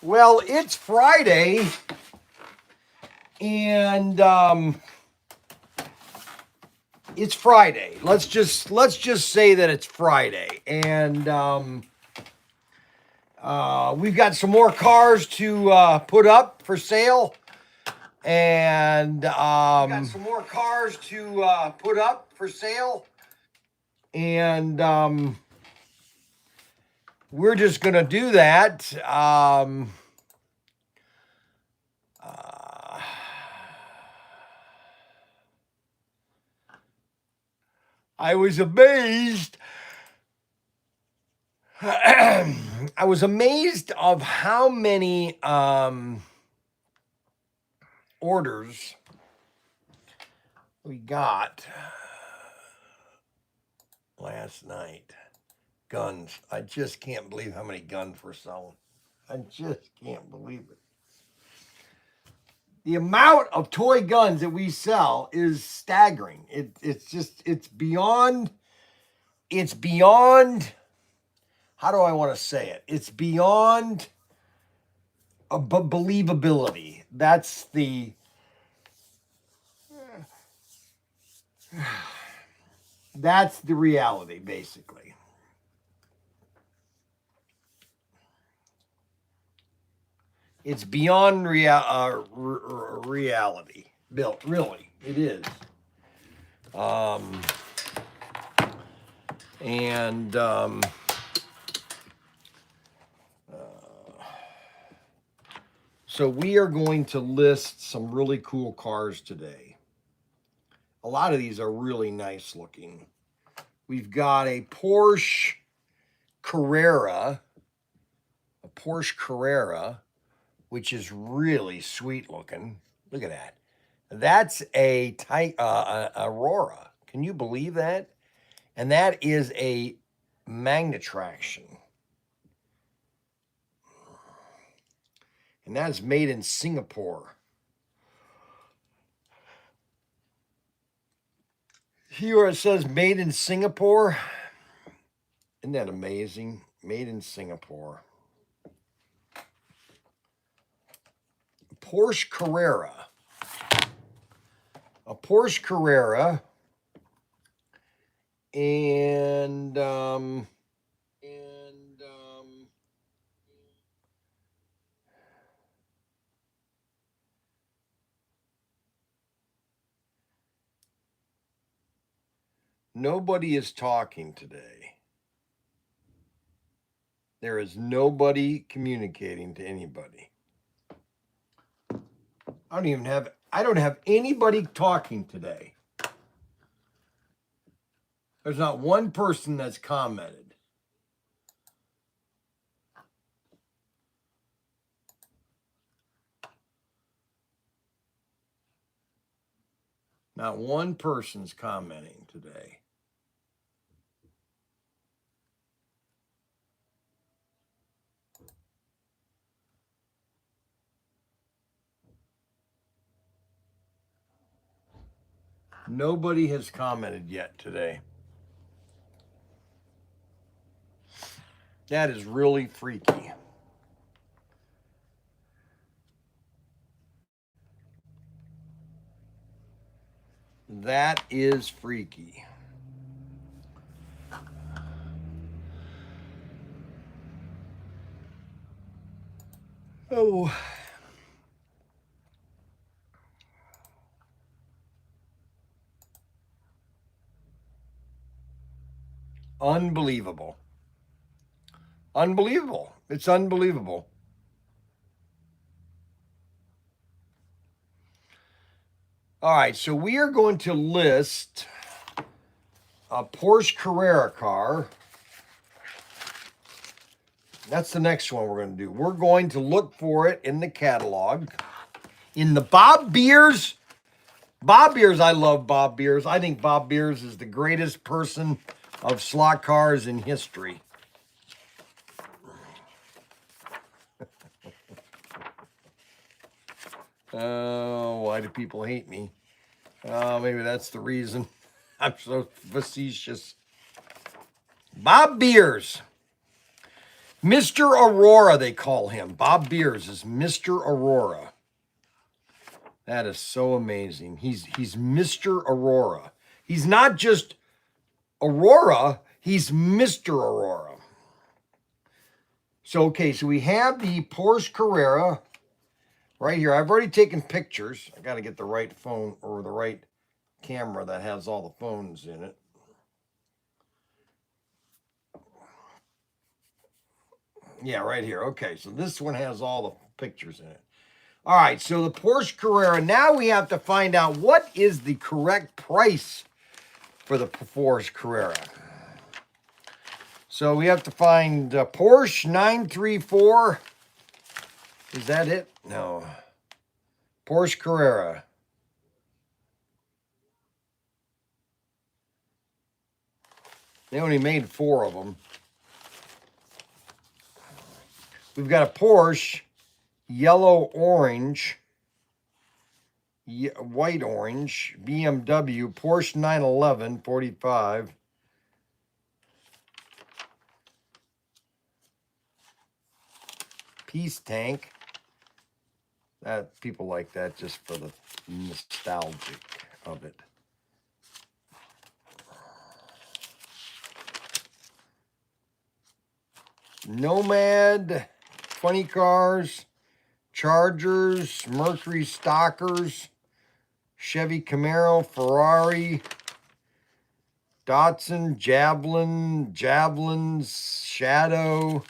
Well, it's Friday, and it's Friday. Let's just say that it's Friday, and we've got some more cars to put up for sale, and we've got some more cars to put up for sale, and we're just gonna do that. I was amazed. I was amazed of how many orders we got last night. Guns. I just can't believe how many guns we're selling. I just can't believe it. The amount of toy guns that we sell is staggering. It's beyond, how do I want to say it? It's beyond believability. That's the reality, basically. It's beyond reality. Built, really, it is. And so we are going to list some really cool cars today. A lot of these are really nice looking. We've got a Porsche Carrera, which is really sweet looking. Look at that. That's a Aurora. Can you believe that? And that is a Magnetraction. And that is made in Singapore. Here it says made in Singapore. Isn't that amazing? Made in Singapore. Porsche Carrera. A Porsche Carrera. And nobody is talking today. There is nobody communicating to anybody. I don't have anybody talking today. There's not one person that's commented. Not one person's commenting today. Nobody has commented yet today. That is really freaky. That is freaky. Oh. Unbelievable. Unbelievable. It's unbelievable. All right, so we are going to list a Porsche Carrera car. That's the next one we're going to do. We're going to look for it in the catalog. In the Bob Beers. Bob Beers, I love Bob Beers. I think Bob Beers is the greatest person of slot cars in history. Oh, why do people hate me? Maybe that's the reason. I'm so facetious. Bob Beers. Mr. Aurora, they call him. Bob Beers is Mr. Aurora. That is so amazing. He's Mr. Aurora. He's not just Aurora, he's Mr. Aurora. So, okay, so we have the Porsche Carrera right here. I've already taken pictures. I got to get the right phone or the right camera that has all the phones in it. Yeah, right here. Okay, so this one has all the pictures in it. All right, so the Porsche Carrera. Now we have to find out what is the correct price for the Porsche Carrera. So we have to find Porsche 934. Is that it? No. Porsche Carrera. They only made 4 of them. We've got a Porsche yellow orange, white orange, BMW, Porsche 911 45. Peace tank. That people like that just for the nostalgic of it. Nomad, funny cars, Chargers, Mercury Stalkers, Chevy Camaro, Ferrari, Datsun, Javelins, Shadow.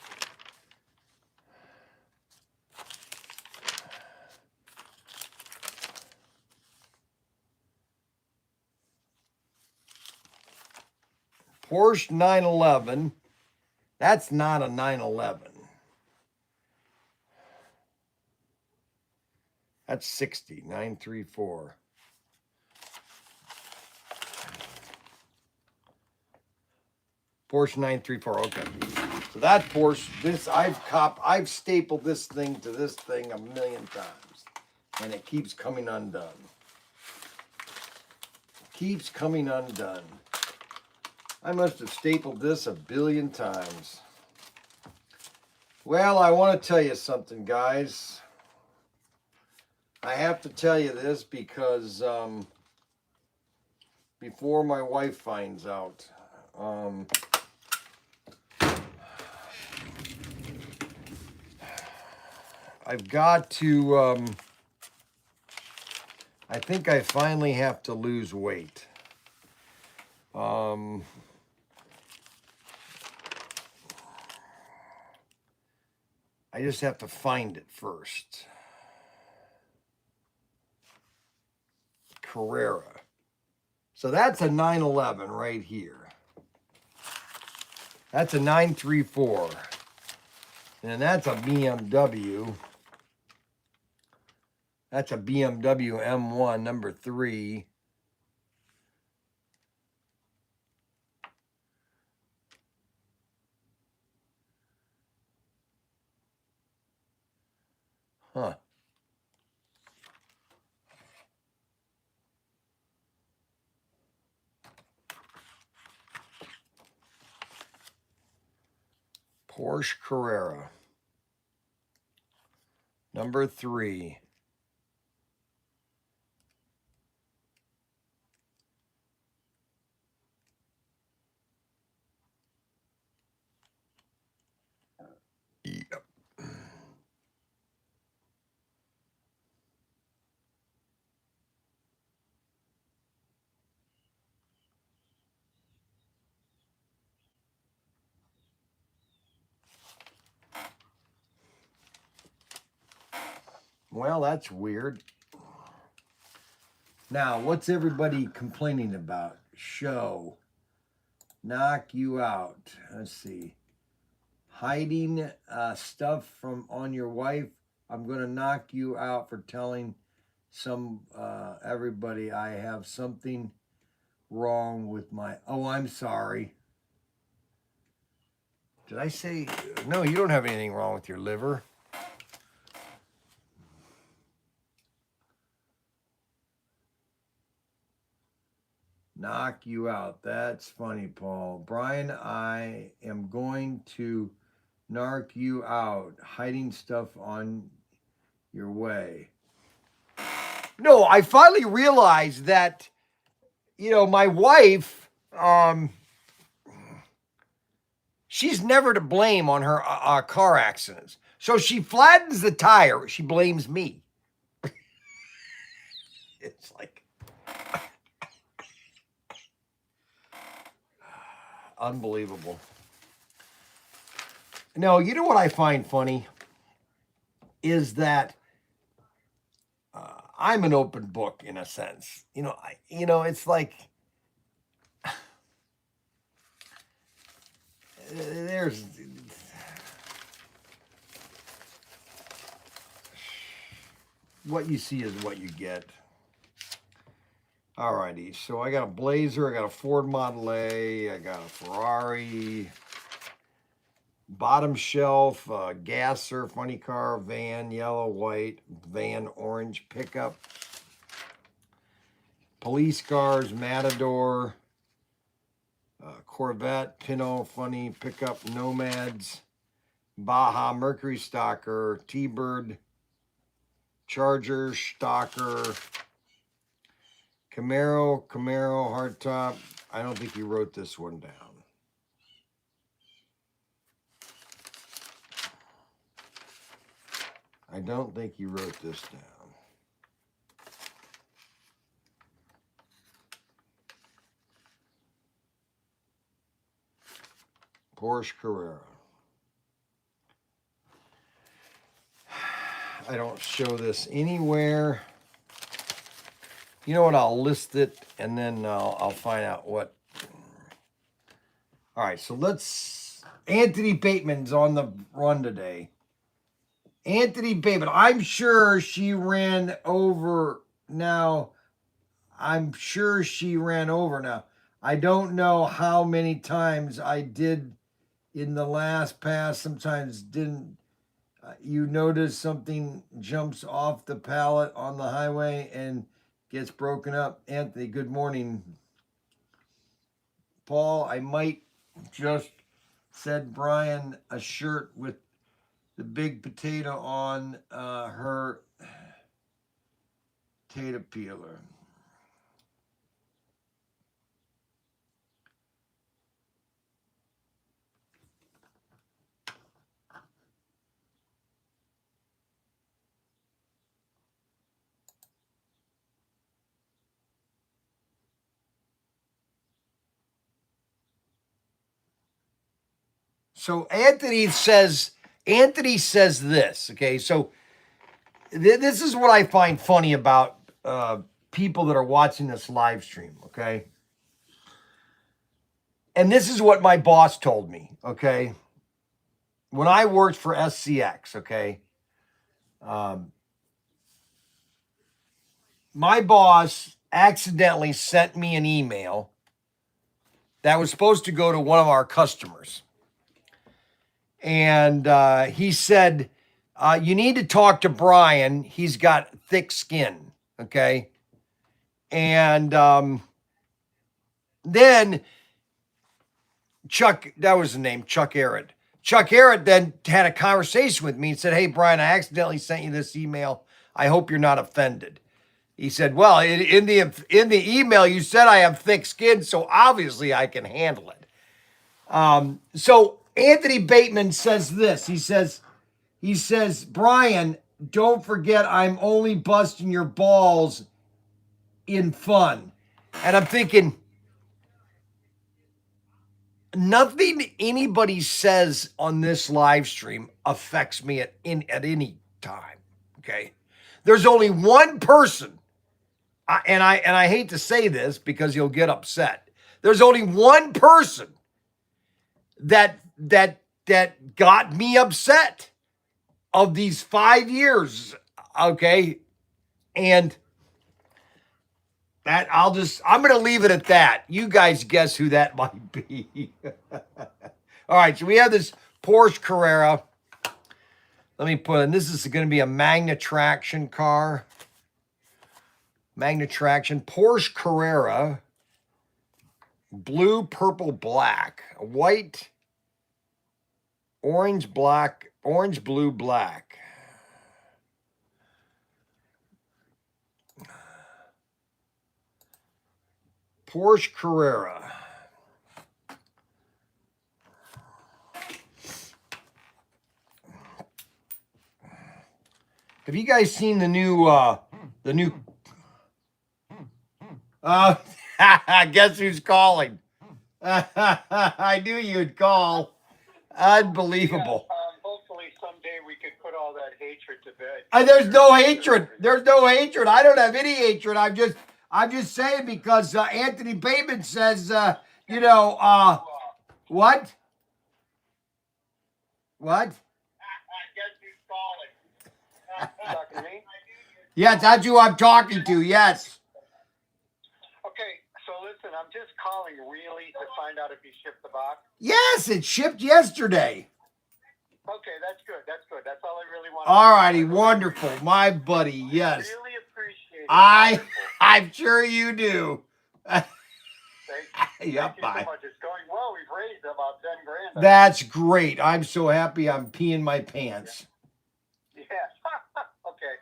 Porsche 911. That's not a 911. That's 60, 934. Porsche 934, okay. So that Porsche, I've stapled this thing to this thing a million times. And it keeps coming undone. Keeps coming undone. I must have stapled this a billion times. Well, I want to tell you something, guys. I have to tell you this because before my wife finds out, I've got to, I think I finally have to lose weight. I just have to find it first. Carrera. So that's a 911 right here. That's a 934. And that's a BMW. That's a BMW M1 number 3. Huh. Porsche Carrera. Number 3. Yep. Well, that's weird. Now, what's everybody complaining about? Show. Knock you out. Let's see. Hiding stuff from on your wife. I'm going to knock you out for telling everybody I have something wrong with my... Oh, I'm sorry. Did I say... No, you don't have anything wrong with your liver. Knock you out. That's funny, Paul. Bryan, I am going to narc you out, hiding stuff on your way. No, I finally realized that, my wife, she's never to blame on her car accidents. So she flattens the tire. She blames me. It's like unbelievable. No, you know what I find funny is that I'm an open book in a sense. It's like there's what you see is what you get. Alrighty, so I got a Blazer, I got a Ford Model A, I got a Ferrari, bottom shelf, gasser, funny car, van, yellow, white, van, orange, pickup, police cars, Matador, Corvette, Pinot, funny, pickup, Nomads, Baja, Mercury Stalker, T-Bird, Charger, Stalker, Camaro, hardtop. I don't think he wrote this one down. I don't think he wrote this down. Porsche Carrera. I don't show this anywhere. You know what? I'll list it and then I'll find out what. All right, so Anthony Bateman's on the run today. Anthony Bateman. I'm sure she ran over now. I don't know how many times I did in the last pass. Sometimes didn't. You notice something jumps off the pallet on the highway and gets broken up. Anthony, good morning. Paul, I might just said Bryan a shirt with the big potato on her potato peeler. So Anthony says this, okay? So this is what I find funny about people that are watching this live stream, okay? And this is what my boss told me, okay? When I worked for SCX, okay? My boss accidentally sent me an email that was supposed to go to one of our customers. And he said, you need to talk to Bryan. He's got thick skin, okay? And then Chuck, that was the name, Chuck Arrett. Chuck Arrett then had a conversation with me and said, hey, Bryan, I accidentally sent you this email. I hope you're not offended. He said, well, in the email, you said I have thick skin, so obviously I can handle it. So Anthony Bateman says this. He says, Bryan, don't forget I'm only busting your balls in fun. And I'm thinking, nothing anybody says on this live stream affects me at any time. Okay. There's only one person, and I hate to say this because you'll get upset. There's only one person that got me upset of these 5 years. Okay. And that I'm going to leave it at that. You guys guess who that might be. All right. So we have this Porsche Carrera. Let me put in, this is going to be a Magna Traction car. Magna Traction, Porsche Carrera, blue, purple, black, white, Orange, black, orange, blue, black. Porsche Carrera. Have you guys seen the new guess who's calling? I knew you'd call. Unbelievable. Yeah, hopefully someday we could put all that hatred to bed. There's no hatred. There's no hatred. I don't have any hatred. I'm just saying because Anthony Bateman says, what? What? I guess who's calling? Talking to me? Yes, that's who I'm talking to. Yes. Okay, so listen, I'm just calling really to find out if you shipped the box. Yes, it shipped yesterday. Okay, that's good. That's good. That's all I really want. All righty, wonderful, my buddy. Yes. Really appreciate it. I'm sure you do. Thank Yep, you bye. so much. It's going well. We've raised about 10 grand. That's great. I'm so happy I'm peeing my pants. Yeah. Okay.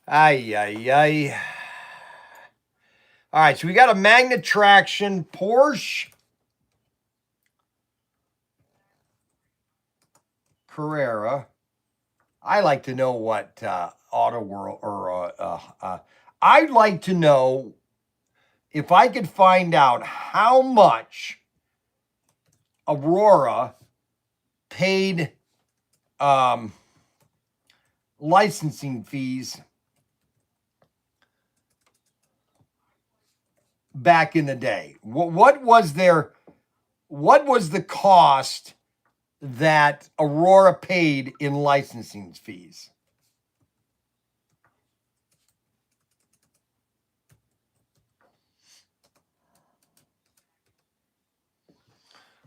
Ay, ay, ay. All right, so we got a magnet traction Porsche Carrera. I like to know what Auto World or I'd like to know if I could find out how much Aurora paid licensing fees back in the day. What was the cost that Aurora paid in licensing fees?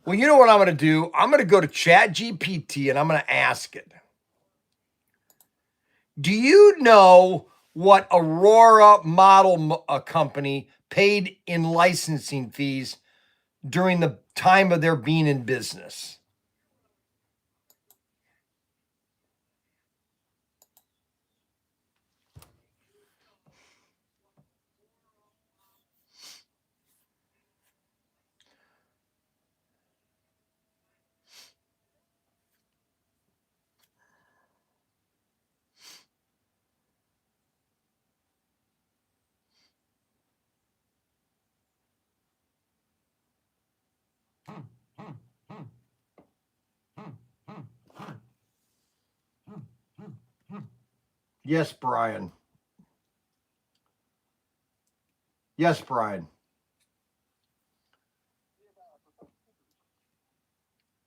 Well, you know what I'm going to do? I'm going to go to ChatGPT and I'm going to ask it. Do you know what Aurora Model Company paid in licensing fees during the time of their being in business? Yes, Bryan. Yes, Bryan.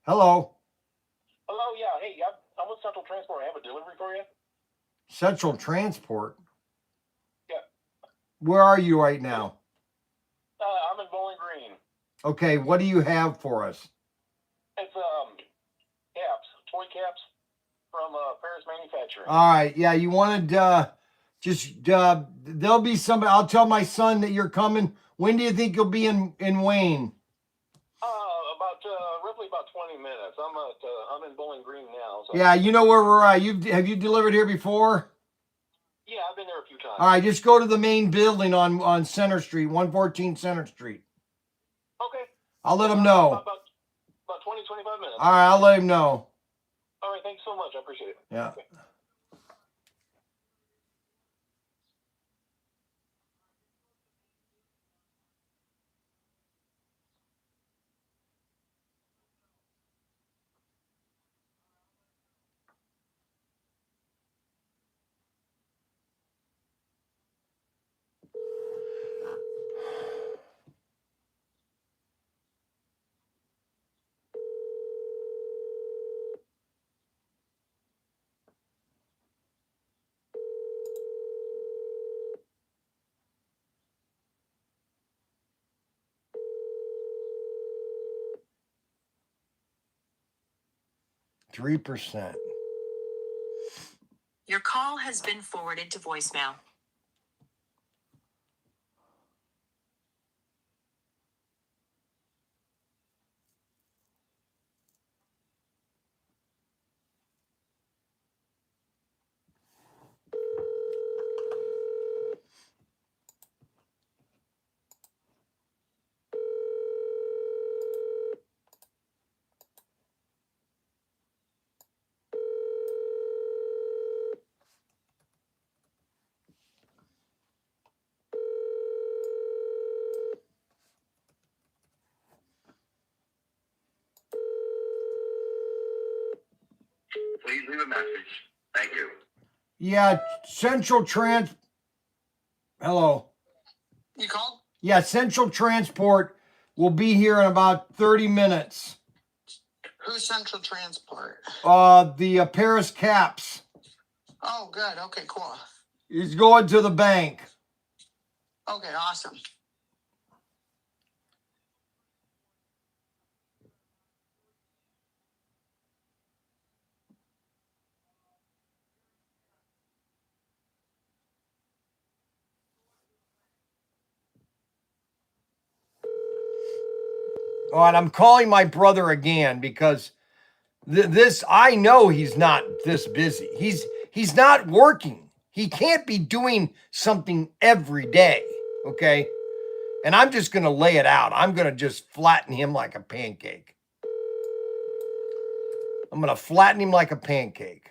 Hello. Hello, yeah. Hey, I'm with Central Transport. I have a delivery for you. Central Transport? Yeah. Where are you right now? I'm in Bowling Green. Okay, what do you have for us? It's caps, toy caps from Paris Manufacturing. All right, yeah, you wanted there'll be somebody. I'll tell my son that you're coming. When do you think you'll be in Wayne? Roughly about 20 minutes. I'm in Bowling Green now. So. Yeah, you know where we're at. Have you delivered here before? Yeah, I've been there a few times. All right, just go to the main building on Center Street, 114 Center Street. Okay. I'll let him know. About 20, 25 minutes. All right, I'll let him know. All right, thanks so much. I appreciate it. Yeah. Okay. 3%. Your call has been forwarded to voicemail. Please leave a message. Thank you. Yeah, Hello. You called? Yeah, Central Transport will be here in about 30 minutes. Who's Central Transport? The Paris Caps. Oh, good. Okay, cool. He's going to the bank. Okay, awesome. All right, I'm calling my brother again because this I know he's not this busy. He's not working. He can't be doing something every day, okay? And I'm just going to lay it out. I'm going to just flatten him like a pancake. I'm going to flatten him like a pancake.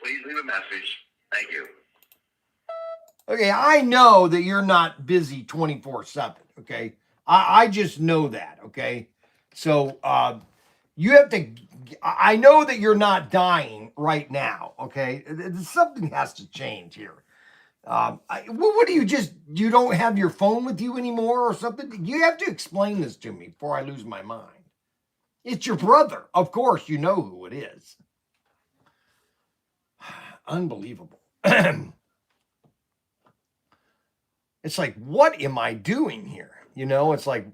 Please leave a message. Thank you. Okay, I know that you're not busy 24/7, okay? I just know that, okay? So you have to, I know that you're not dying now, okay? Something has to change here. What do you don't have your phone with you anymore or something? You have to explain this to me before I lose my mind. It's your brother. Of course, you know who it is. Unbelievable. It's like, what am I doing here? You know, it's like,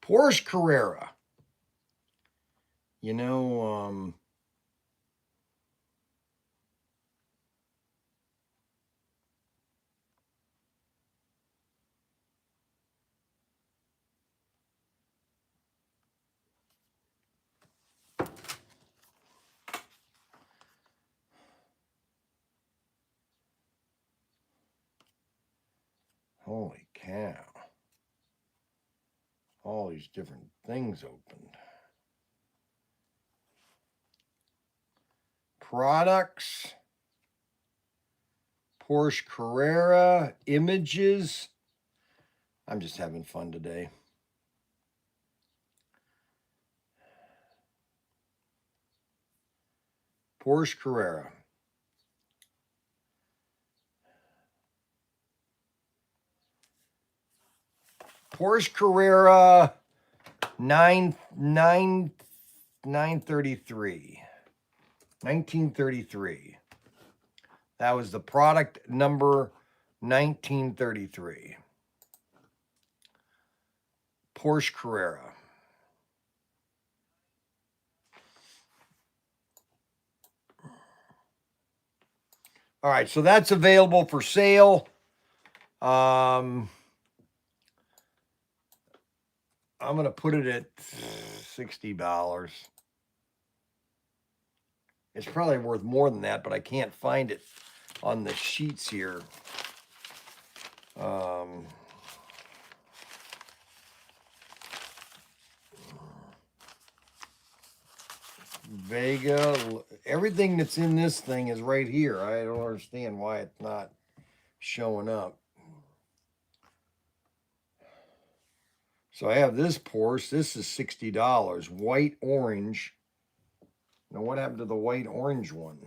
Porsche Carrera. You know, holy cow. All these different things opened. Products. Porsche Carrera. Images. I'm just having fun today. Porsche Carrera. Porsche Carrera 933. 1933. That was the product number 1933. Porsche Carrera. All right, so that's available for sale. I'm going to put it at $60. It's probably worth more than that, but I can't find it on the sheets here. Vega, everything that's in this thing is right here. I don't understand why it's not showing up. So I have this Porsche. This is $60. White orange. Now what happened to the white orange one?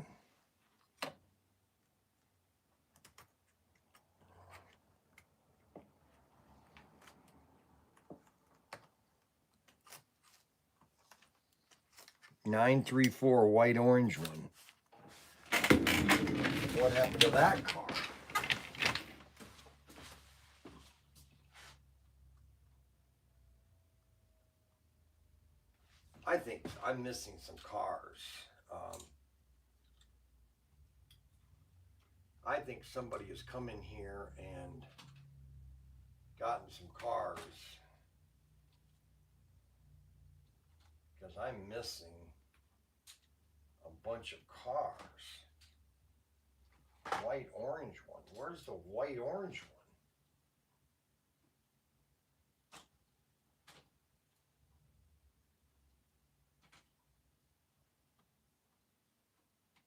$934 white orange one. What happened to that car? I think I'm missing some cars. I think somebody has come in here and gotten some cars. Because I'm missing a bunch of cars. White orange one. Where's the white orange one?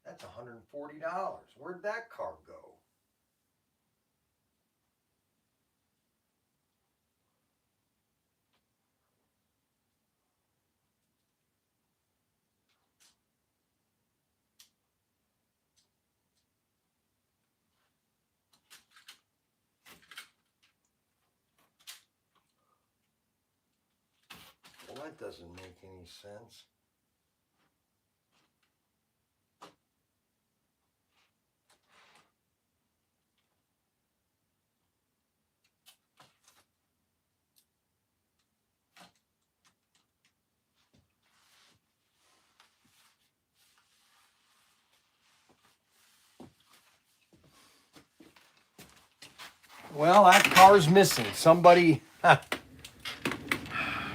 That's $140. Where'd that car go? Well, that doesn't make any sense. Well, that car's missing. Somebody,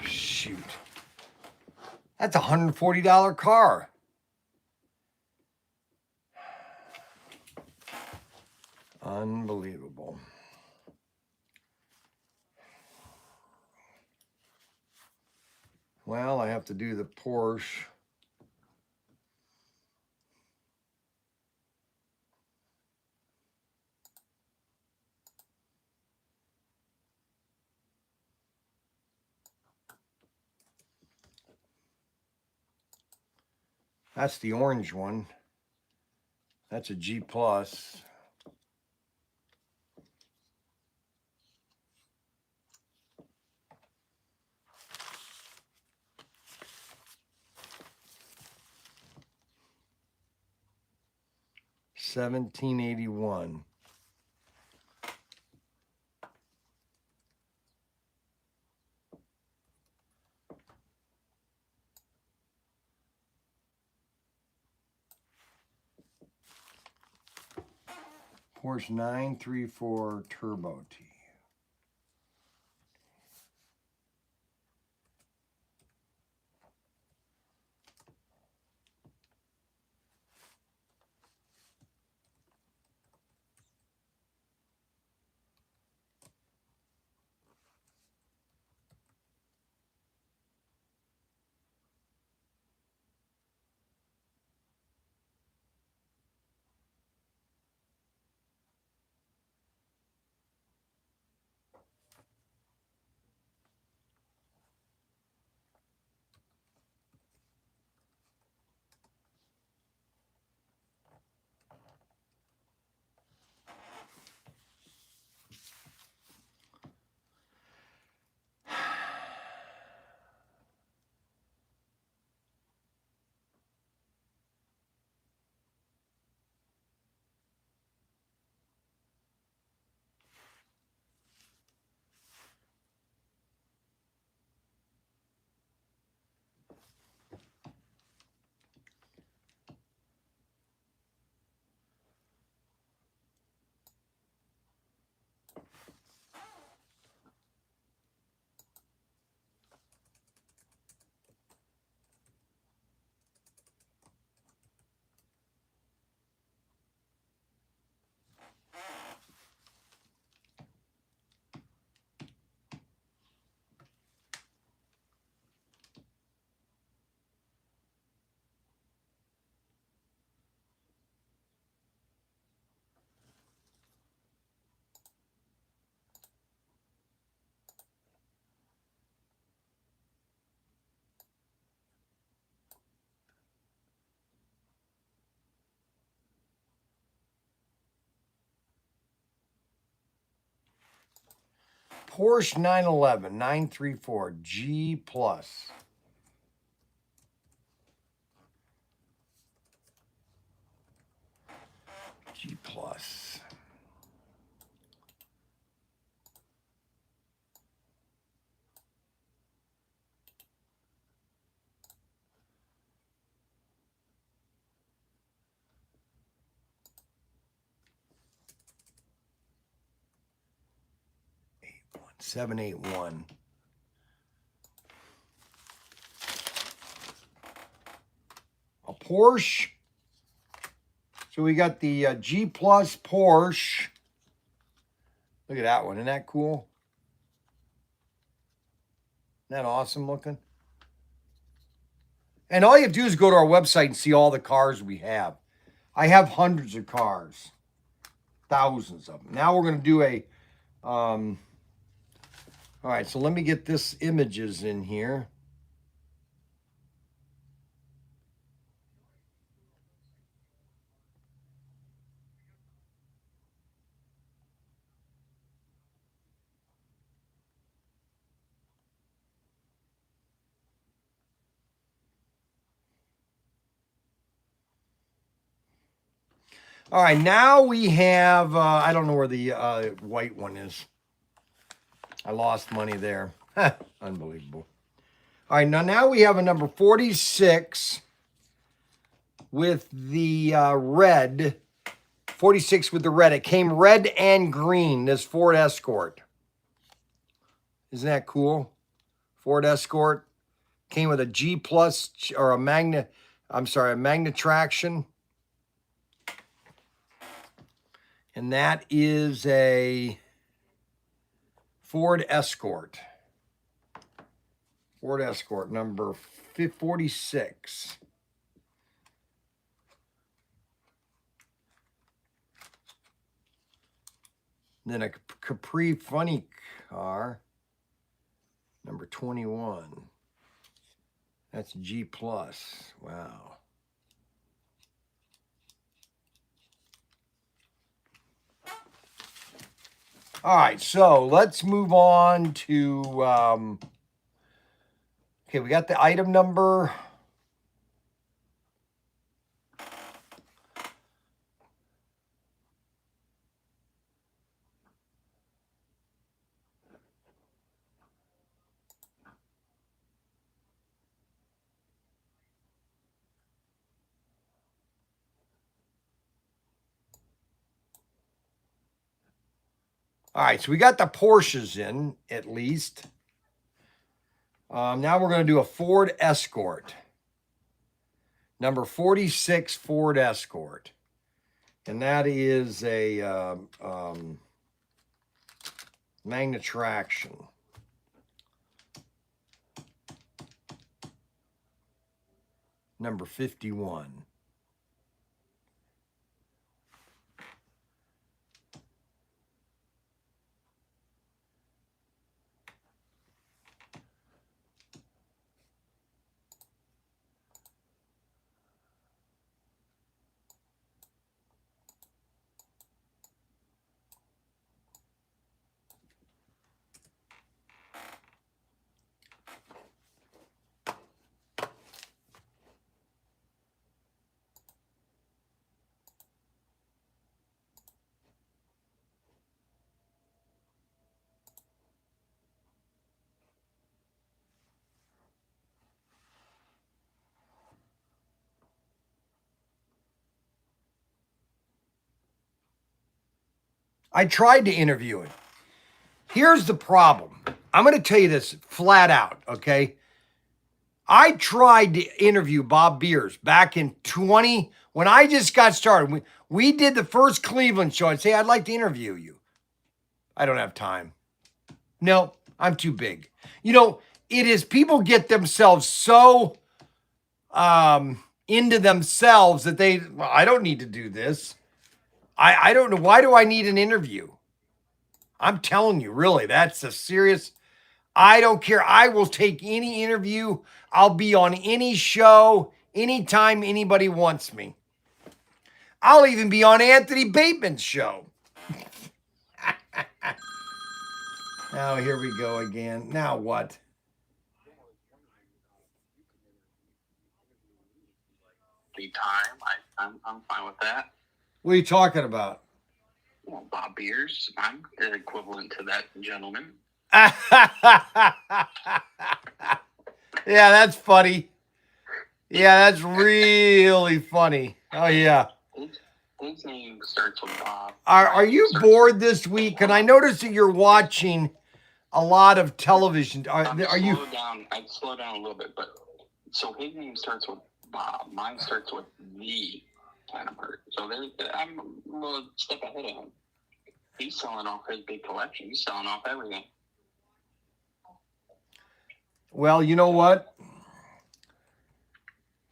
shoot. That's a $140 car. Unbelievable. Well, I have to do the Porsche. That's the orange one. That's a G plus. $1781. Porsche 934 Turbo T. Porsche 911 934 G Plus. G Plus. 781. A Porsche. So we got the G Plus Porsche. Look at that one. Isn't that cool? Isn't that awesome looking? And all you have to do is go to our website and see all the cars we have. I have hundreds of cars. Thousands of them. Now we're going to do a... all right, so let me get this images in here. All right, now we have, I don't know where the white one is. I lost money there. Unbelievable. All right, now we have a number 46 with the red. 46 with the red. It came red and green, this Ford Escort. Isn't that cool? Ford Escort. Came with a G Plus or a Magna traction. And that is a Ford Escort. Ford Escort, number 46. Then a Capri Funny car, number 21. That's G Plus. Wow. All right, so let's move on to, okay, we got the item number. All right, so we got the Porsches in, at least. Now we're going to do a Ford Escort. Number 46 Ford Escort. And that is a Magna traction. Number 51. I tried to interview it. Here's the problem. I'm going to tell you this flat out, okay? I tried to interview Bob Beers back in when I just got started. We did the first Cleveland show. I'd say, I'd like to interview you. I don't have time. No, I'm too big. You know, it is people get themselves so into themselves that I don't need to do this. I don't know. Why do I need an interview? I'm telling you, really, that's a serious. I don't care. I will take any interview. I'll be on any show, anytime anybody wants me. I'll even be on Anthony Bateman's show. Now here we go again. Now what? Anytime. I'm fine with that. What are you talking about? Well, Bob Beers, I'm equivalent to that gentleman. Yeah, that's funny. Yeah, that's really funny. Oh yeah. His name starts with Bob. Are you bored this week? Can I notice that you're watching a lot of television? Are you? I'd slow down a little bit, but so his name starts with Bob. Mine starts with the kind of person. So I'm a little step ahead of him. He's selling off his big collection. He's selling off everything. Well, you know what?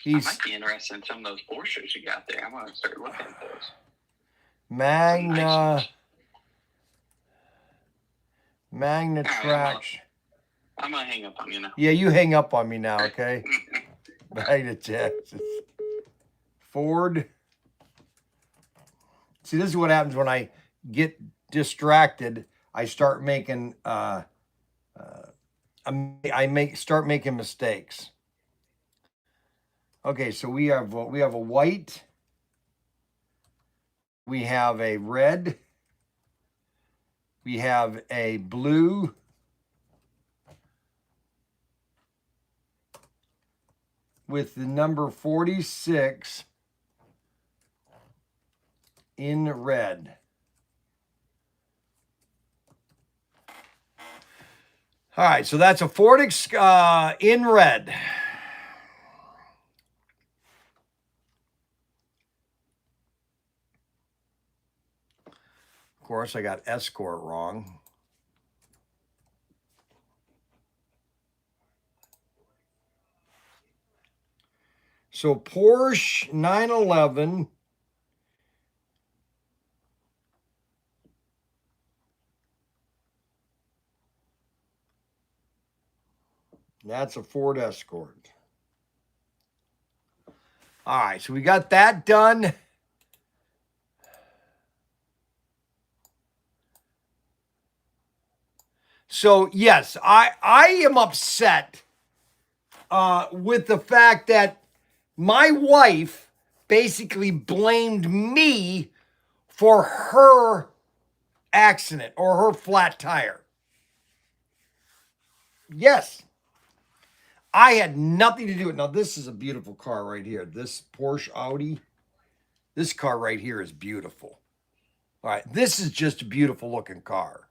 I might be interested in some of those Porsches you got there. I'm going to start looking at those. Magna Traction. I'm going to hang up on you now. Yeah, you hang up on me now, okay? Magna Texas. Ford. See, this is what happens when I get distracted. I start making start making mistakes. Okay, so we have a white, we have a red, we have a blue, with the number 46 in red. All right, so that's a Ford in red. Of course, I got Escort wrong. So Porsche 911. That's a Ford Escort. All right, so we got that done. So, yes, I am upset with the fact that my wife basically blamed me for her accident or her flat tire. Yes. I had nothing to do with it. Now, this is a beautiful car right here. This Porsche Audi. This car right here is beautiful. All right, this is just a beautiful looking car.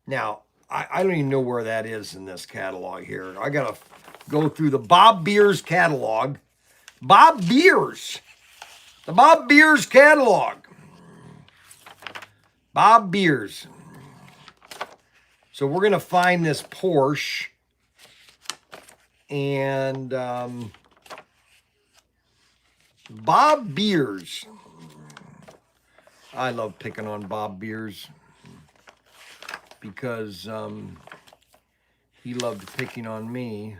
Now, I don't even know where that is in this catalog here. I got to go through the Bob Beers catalog. Bob Beers. The Bob Beers catalog. Bob Beers. So we're going to find this Porsche. And Bob Beers. I love picking on Bob Beers because he loved picking on me.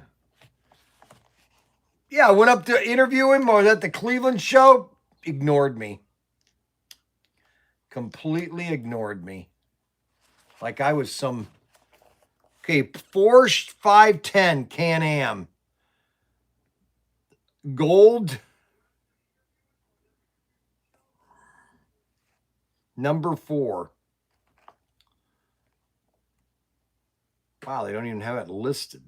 Yeah, I went up to interview him. I was at the Cleveland show. Ignored me. Completely ignored me. Like I was some... Okay, Porsche 510 Can-Am. Gold. Number 4. Wow, they don't even have it listed.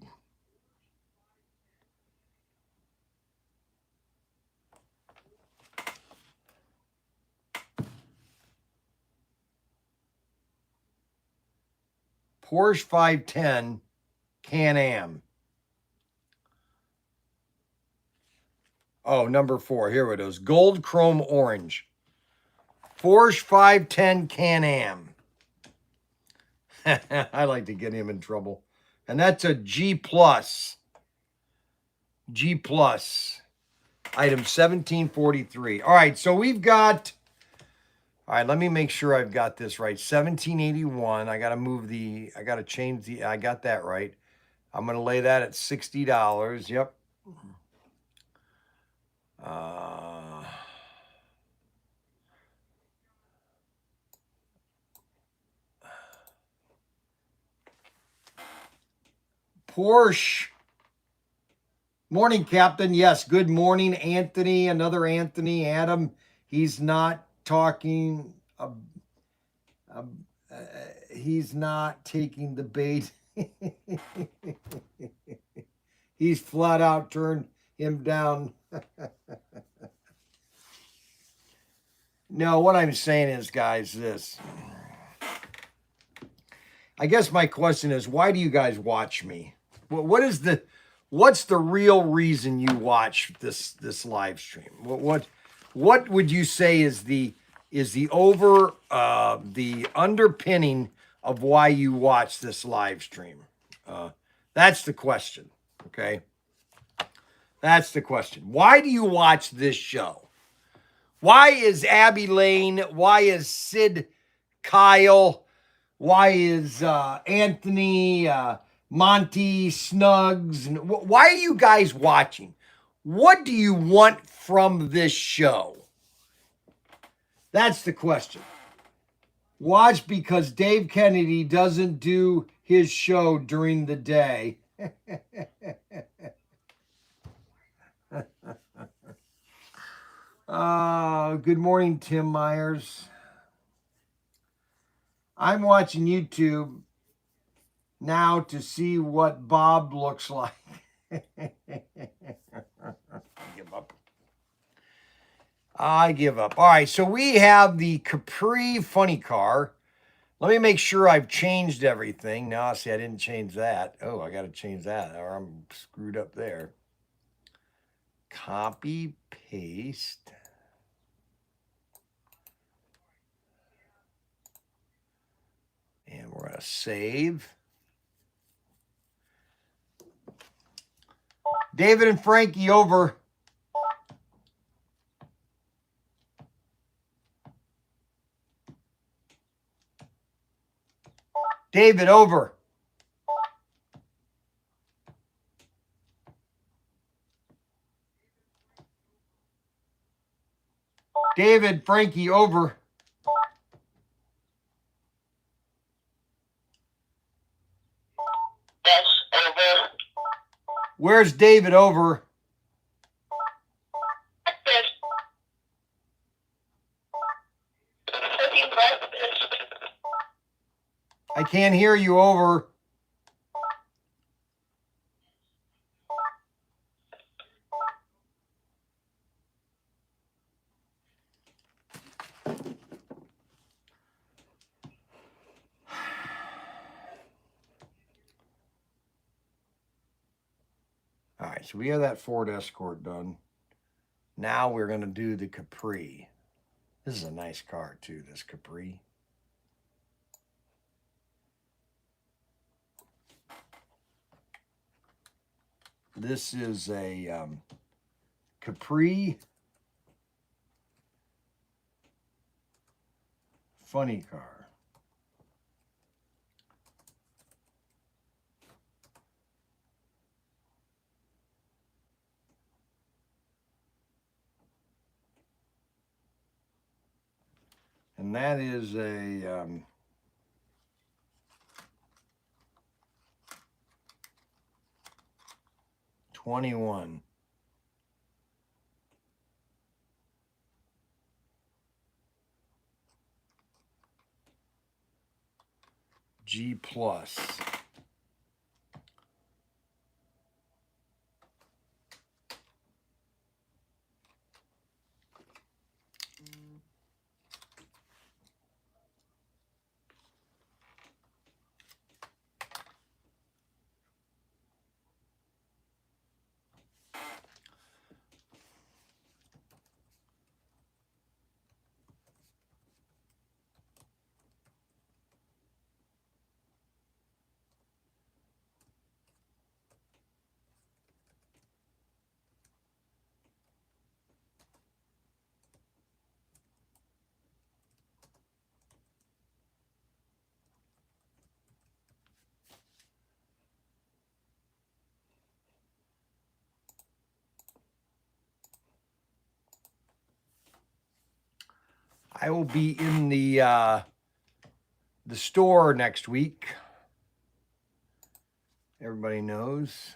Porsche 510 Can-Am. Oh, number 4. Here it is. Gold chrome orange. Porsche 510 Can-Am. I like to get him in trouble. And that's a G plus. G plus. Item 1743. All right, so we've got... All right, let me make sure I've got this right. 1781. I got to move the... I got to change the... I got that right. I'm going to lay that at $60. Yep. Porsche. Morning, Captain. Yes, good morning, Anthony. Another Anthony. Adam, he's not talking. He's not taking the bait. He's flat out turned him down. No, what I'm saying is, guys, this. I guess my question is, why do you guys watch me? What's the real reason you watch this live stream? What would you say is the underpinning of why you watch this live stream? That's the question. Okay, that's the question. Why do you watch this show? Why is Abby Lane? Why is Sid Kyle? Why is Anthony, Monty, Snugs? Why are you guys watching? What do you want from this show? That's the question. Watch because Dave Kennedy doesn't do his show during the day. Good morning, Tim Myers. I'm watching YouTube now to see what Bob looks like. I give up. All right, so we have the Capri funny car. Let me make sure I've changed everything. No, see, I didn't change that. Oh, I got to change that or I'm screwed up there. Copy, paste. And we're going to save. David and Frankie over. David over. David, Frankie over. Yes, over. Where's David over? I can't hear you over. All right, so we have that Ford Escort done. Now we're going to do the Capri. This is a nice car too, this Capri. This is a Capri funny car. And that is a 21. G plus. I will be in the store next week. Everybody knows.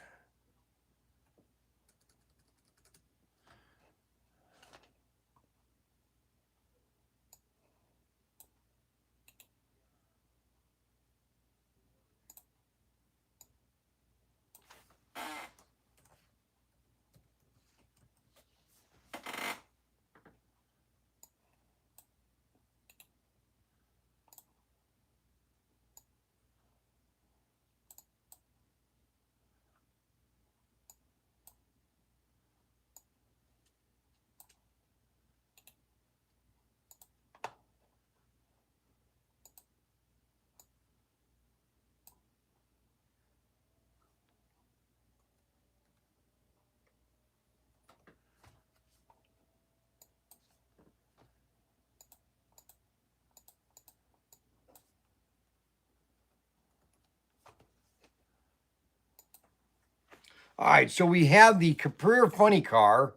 All right, so we have the Capri Funny Car.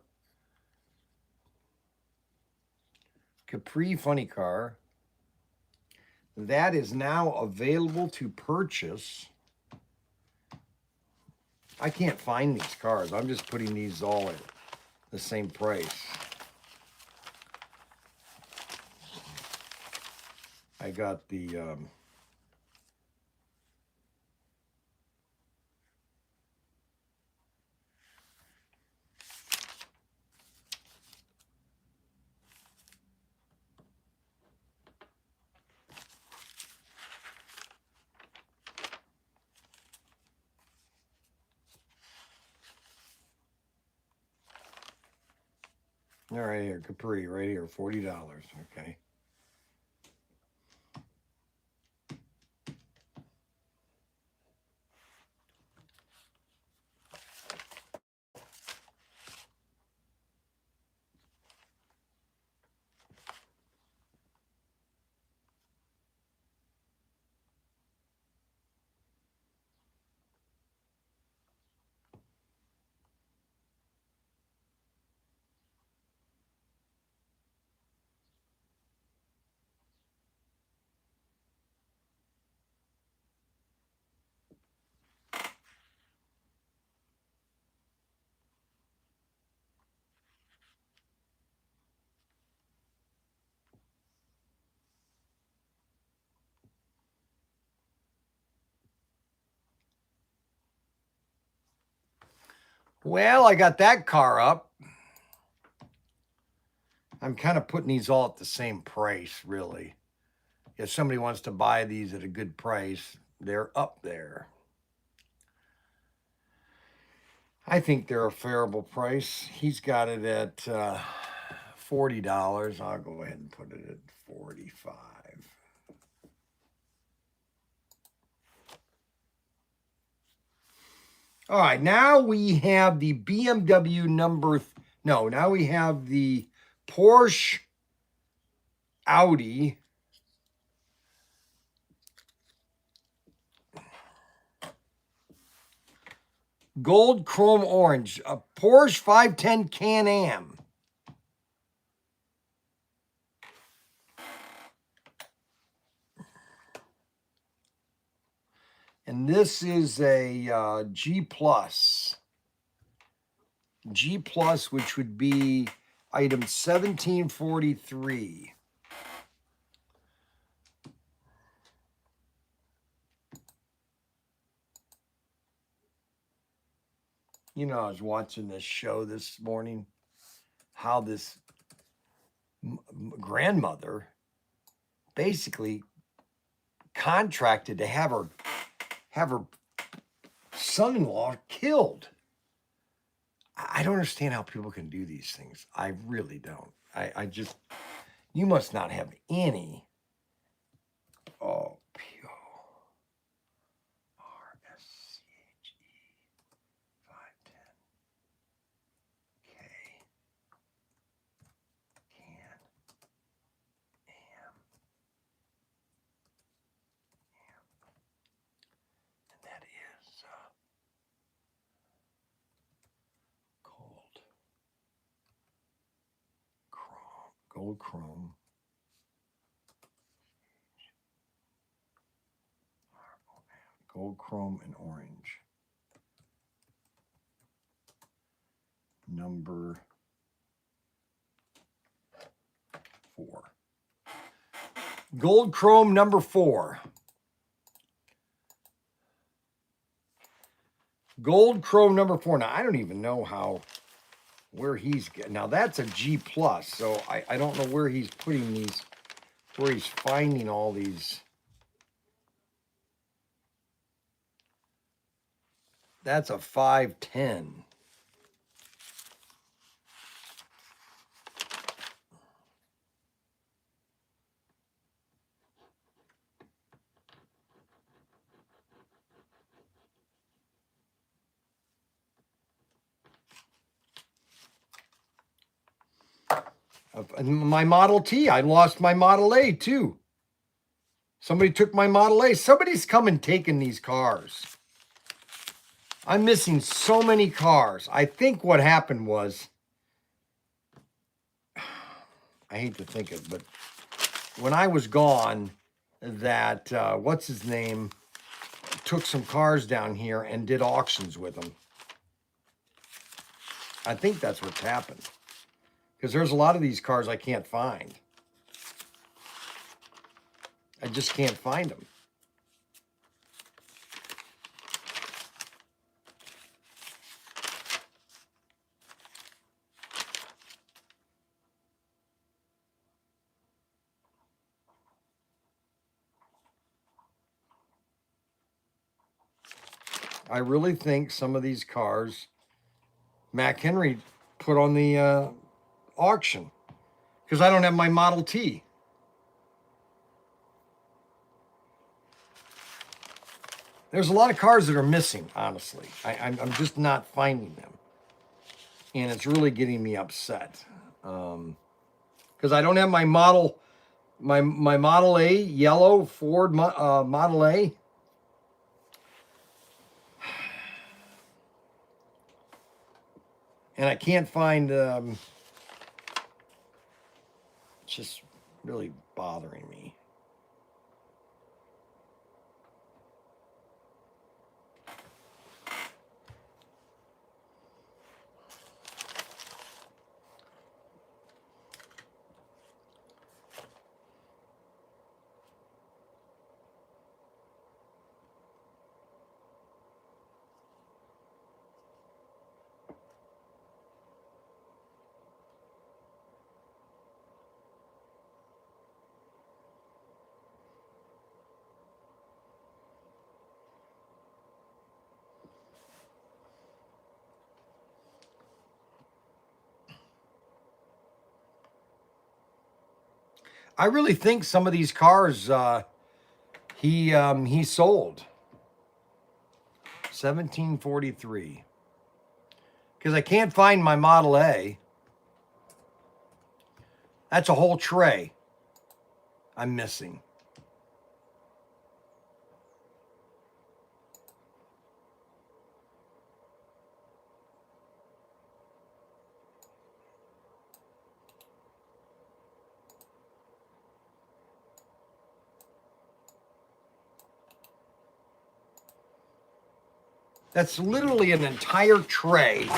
Capri Funny Car. That is now available to purchase. I can't find these cars. I'm just putting these all at the same price. I got the all right here, Capri, right here, $40. Okay. Well, I got that car up. I'm kind of putting these all at the same price, really. If somebody wants to buy these at a good price, they're up there. I think they're a fairable price. He's got it at $40. I'll go ahead and put it at 45. All right, now we have the BMW now we have the Porsche Audi. Gold Chrome Orange, a Porsche 510 Can-Am. And this is a G Plus. G Plus, which would be item 1743. You know, I was watching this show this morning, how this grandmother basically contracted to have her son-in-law killed. I don't understand how people can do these things. I really don't. I just, you must not have any. Oh, P-O-R-S-C-H-E 510 K Can-Am. And that is gold chrome, gold chrome and orange. number 4. Gold chrome number 4. Gold chrome number 4. Now, I don't even know where he's getting. Now, that's a G+, so I don't know where he's putting these, where he's finding all these. That's a 510. My Model T, I lost my Model A too. Somebody took my Model A. Somebody's come and taken these cars. I'm missing so many cars. I think what happened was, I hate to think it, but when I was gone, that, what's his name, took some cars down here and did auctions with them. I think that's what's happened. Because there's a lot of these cars I can't find. I just can't find them. I really think some of these cars Mac Henry put on the auction because I don't have my Model T. There's a lot of cars that are missing, honestly. I'm just not finding them. And it's really getting me upset. Because I don't have my Model A, yellow Ford Model A. And I can't find, it's just really bothering me. I really think some of these cars he sold. 1743. Because I can't find my Model A. That's a whole tray I'm missing. That's literally an entire tray.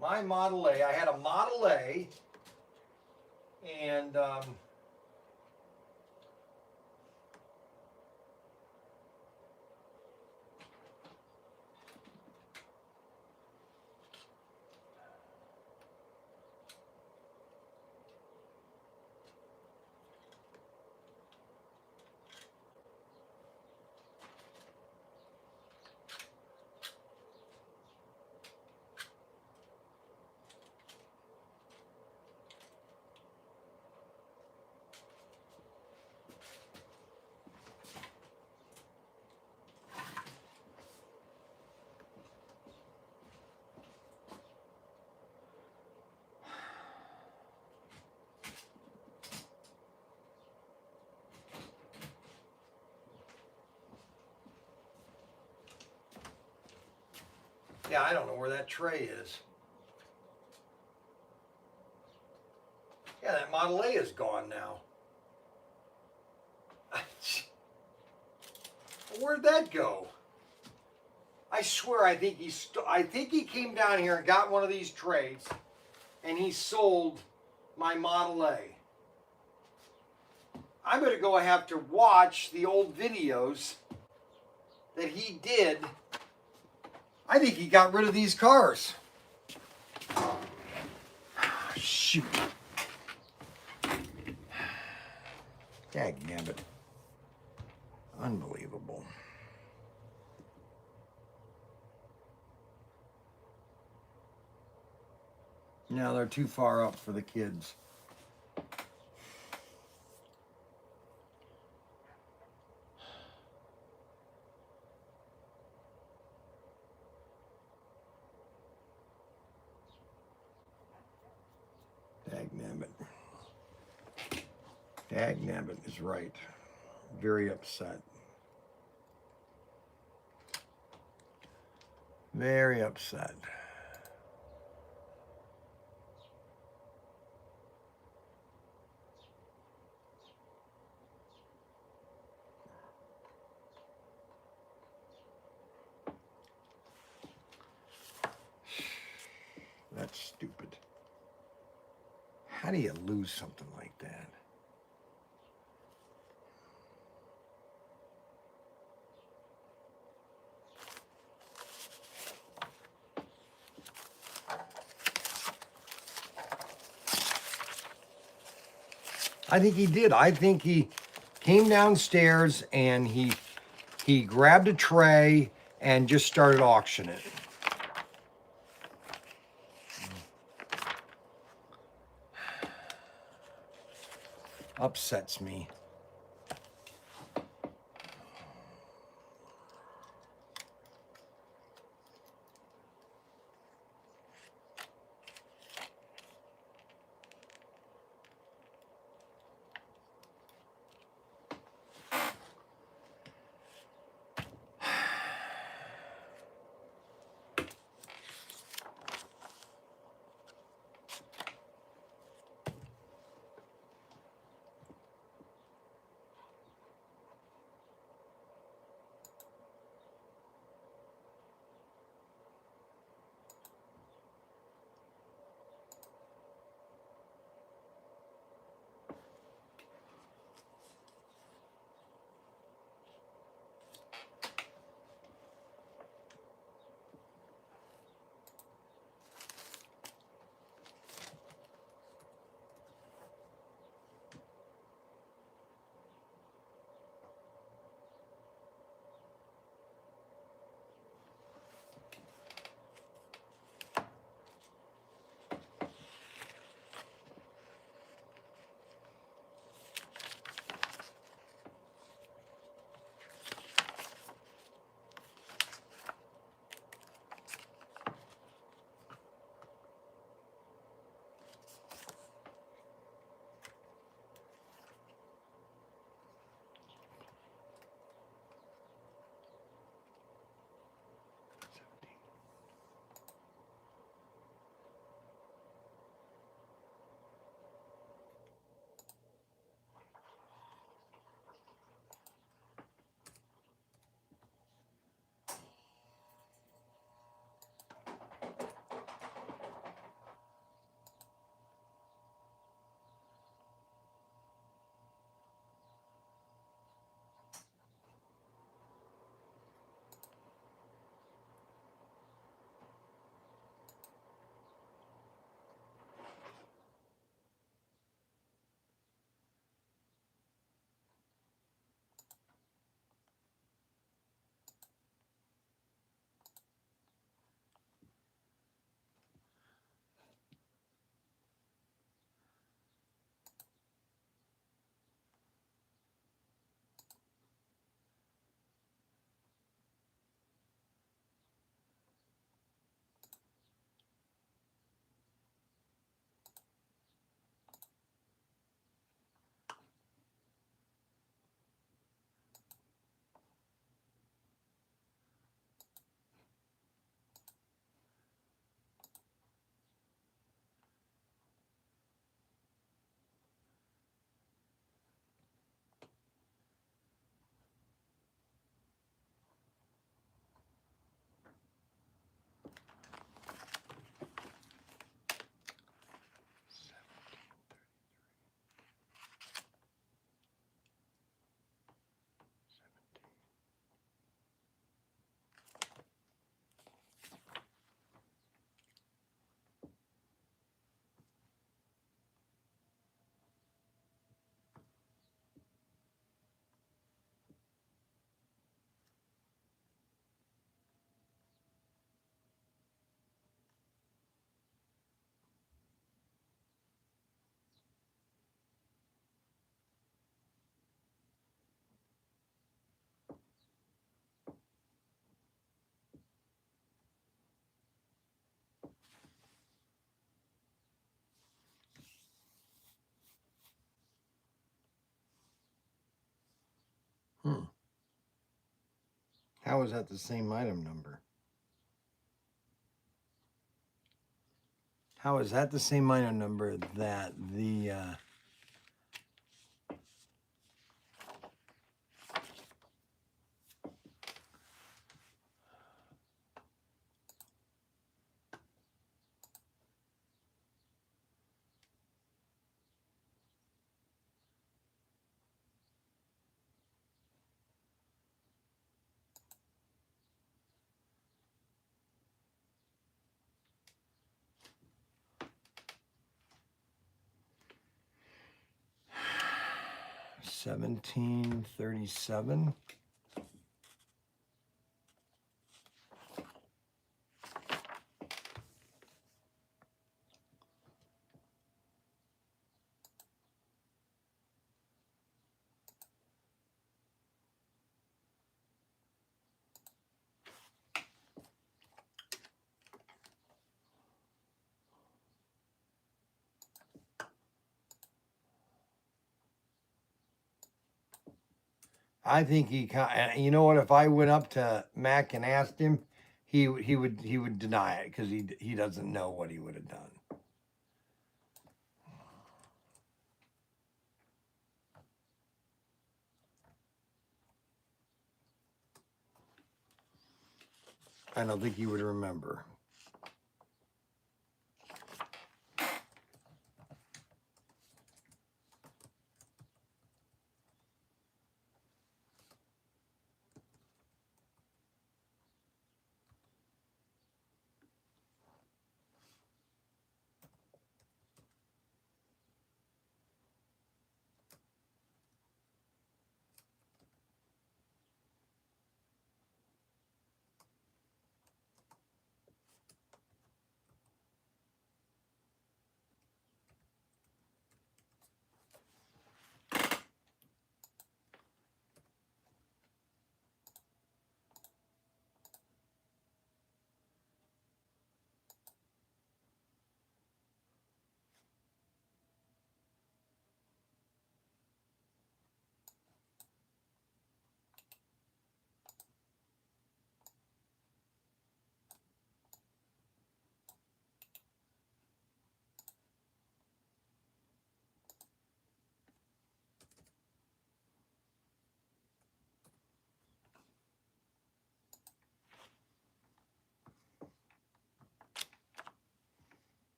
My Model A, I had a Model A, and yeah, I don't know where that tray is. Yeah, that Model A is gone now. Where'd that go? I swear, I think he came down here and got one of these trays, and he sold my Model A. I'm gonna go have to watch the old videos that he did. I think he got rid of these cars. Shoot. Dagnabbit. Unbelievable. No, they're too far up for the kids. Dagnabbit. Dagnabbit is right. Very upset. Very upset. That's stupid. How do you lose something like that? I think he did. I think he came downstairs and he grabbed a tray and just started auctioning it. Upsets me. How is that the same item number? How is that the same item number that the 1737? I think you know what? If I went up to Mac and asked him, he would deny it because he doesn't know what he would have done. I don't think he would remember.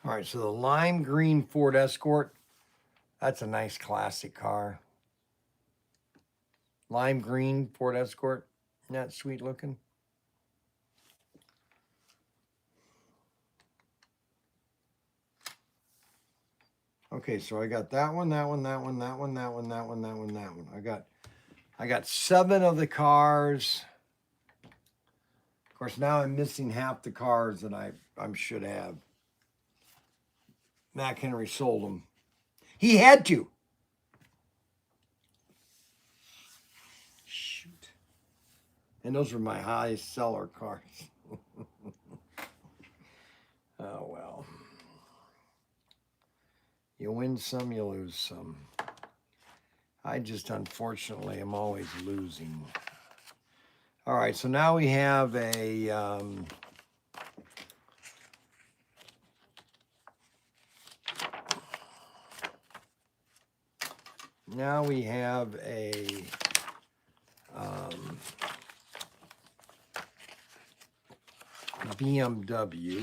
All right, so the lime green Ford Escort, that's a nice classic car. Lime green Ford Escort, isn't that sweet looking? Okay, so I got that one, that one, that one, that one, that one, that one, that one, that one. I got 7 of the cars. Of course, now I'm missing half the cars that I should have. Mac Henry sold them. He had to. Shoot. And those were my highest seller cars. Oh, well. You win some, you lose some. I just, unfortunately, am always losing. All right, so now we have a... now we have a... BMW.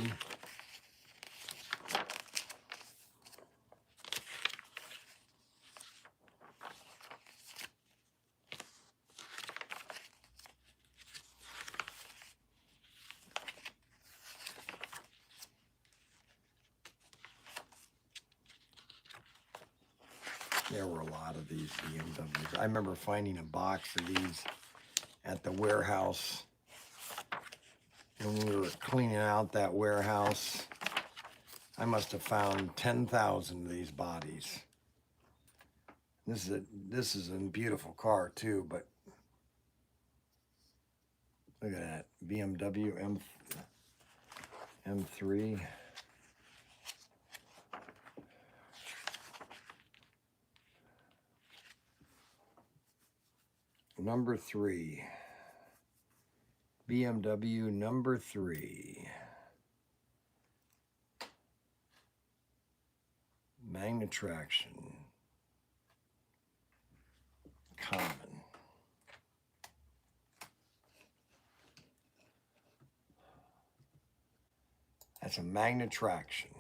There were a lot of these BMWs. I remember finding a box of these at the warehouse. And we were cleaning out that warehouse. I must have found 10,000 of these bodies. This is a beautiful car too, but look at that BMW M3. Number 3. BMW number 3. Magnet traction. Common. That's a magnet traction.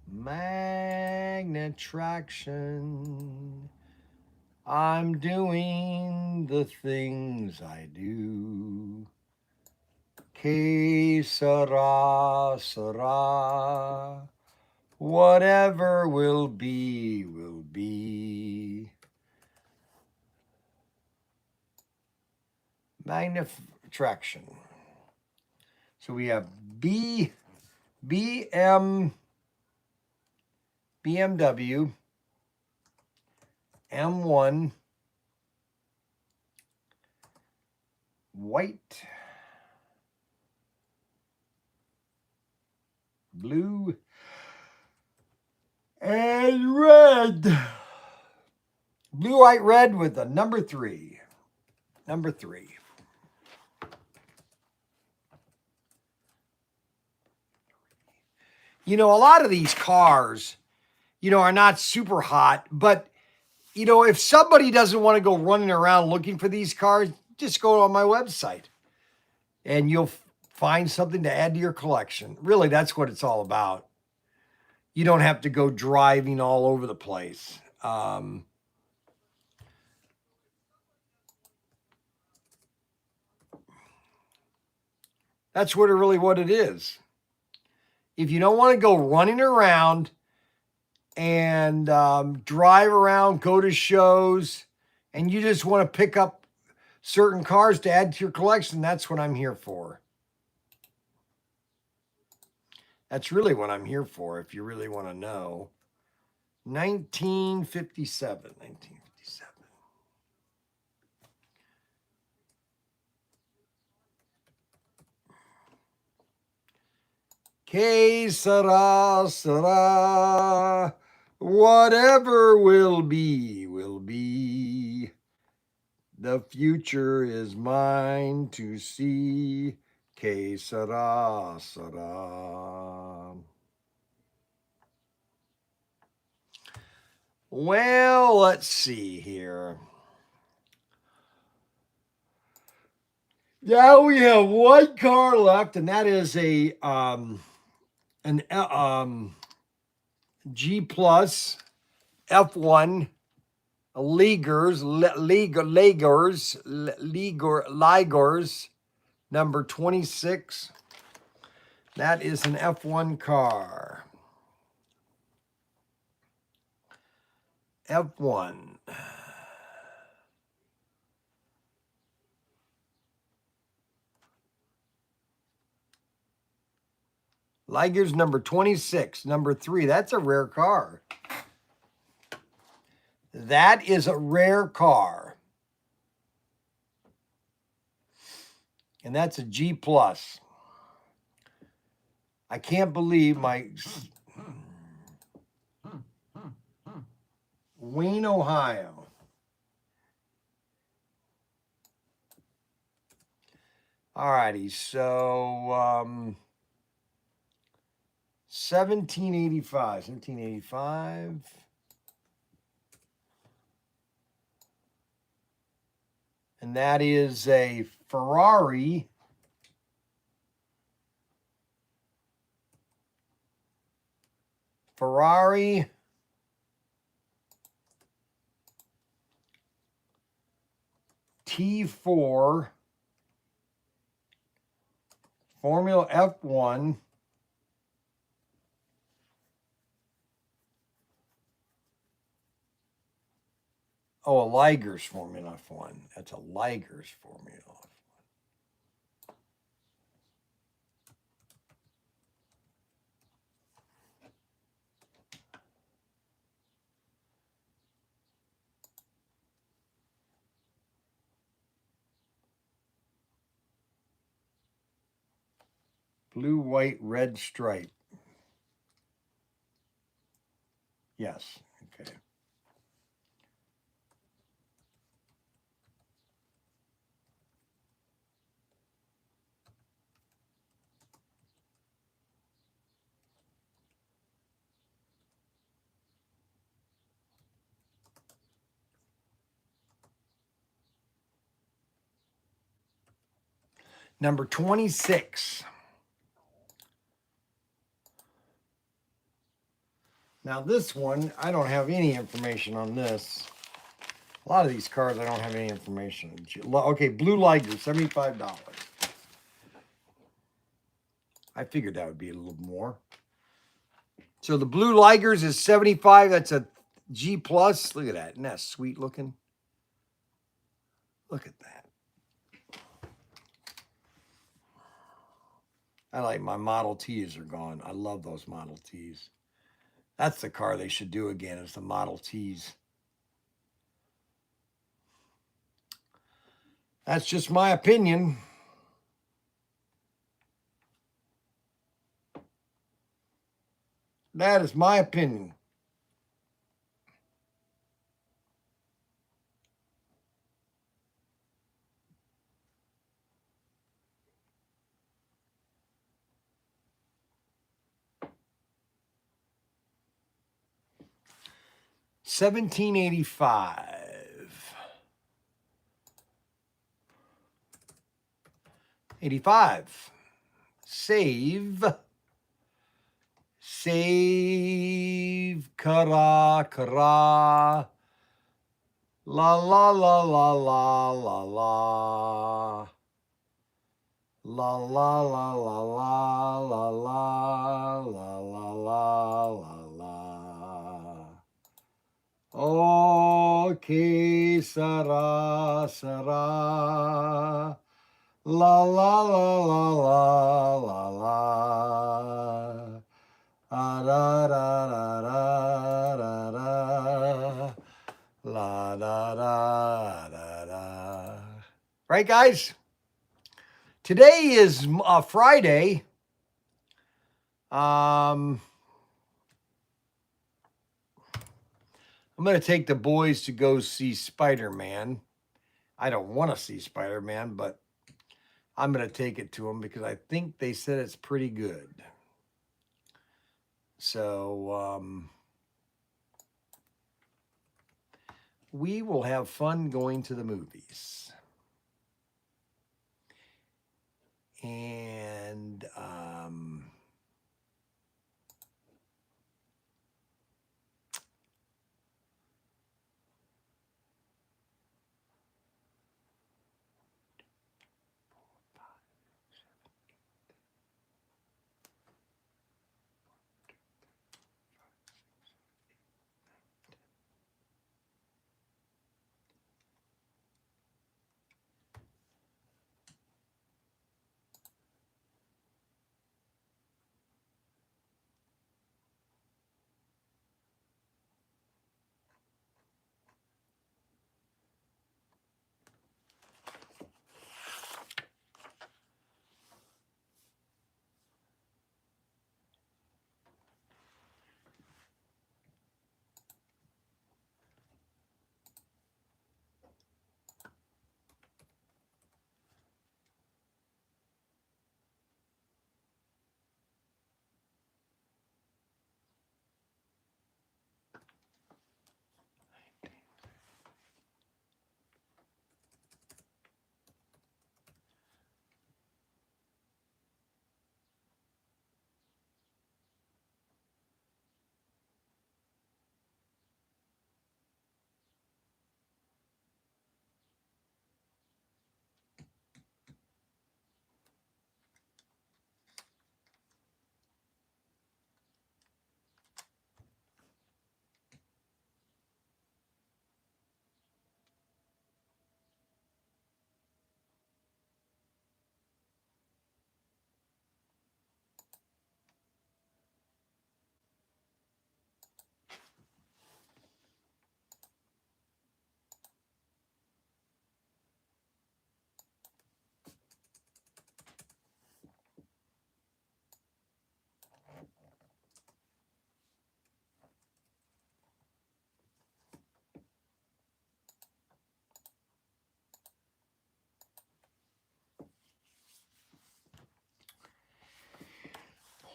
Magnet traction. I'm doing the things I do. Que sera, sera. Whatever will be, will be. Magnet traction. So we have BMW M1 white, blue, and red. Blue, white, red with a number 3. Number 3. You know, a lot of these cars, you know, are not super hot, but, you know, if somebody doesn't want to go running around looking for these cars, just go on my website and you'll find something to add to your collection. Really, that's what it's all about. You don't have to go driving all over the place. That's what it is. If you don't want to go running around and drive around, go to shows, and you just want to pick up certain cars to add to your collection, that's what I'm here for. That's really what I'm here for, if you really want to know. 1957. Que sera, sera. Whatever will be, will be. The future is mine to see. Que sera, sera. Well, let's see here. Now we have one car left, and that is a an G Plus F1 Ligers number 26. That is an F1 car. F1. Ligers number 26, number 3. That's a rare car. That is a rare car. And that's a G Plus. I can't believe my Wayne, Ohio. All righty, so 1785. And that is a Ferrari T4 Formula F1 Oh, a Liger's Formula one. That's a Liger's Formula. Blue, white, red stripe. Yes. Okay. Number 26. Now this one, I don't have any information on this. A lot of these cars, I don't have any information. Okay, Blue Liger, $75. I figured that would be a little more. So the Blue Ligers is 75. That's a G plus. Look at that. Isn't that sweet looking? Look at that. I like my Model Ts are gone. I love those Model Ts. That's the car they should do again, is the Model Ts. That's just my opinion. That is my opinion. $17.85. $85. Save. Save. Kara, kara. La la la la la la la. La la la la la la la la la la la. Okay, Sarah, Sarah. La la la la la la la. Ah, da da da da da da. La da da da da. Right, guys? Today is Friday. I'm going to take the boys to go see Spider-Man. I don't want to see Spider-Man, but I'm going to take it to them because I think they said it's pretty good. So we will have fun going to the movies. And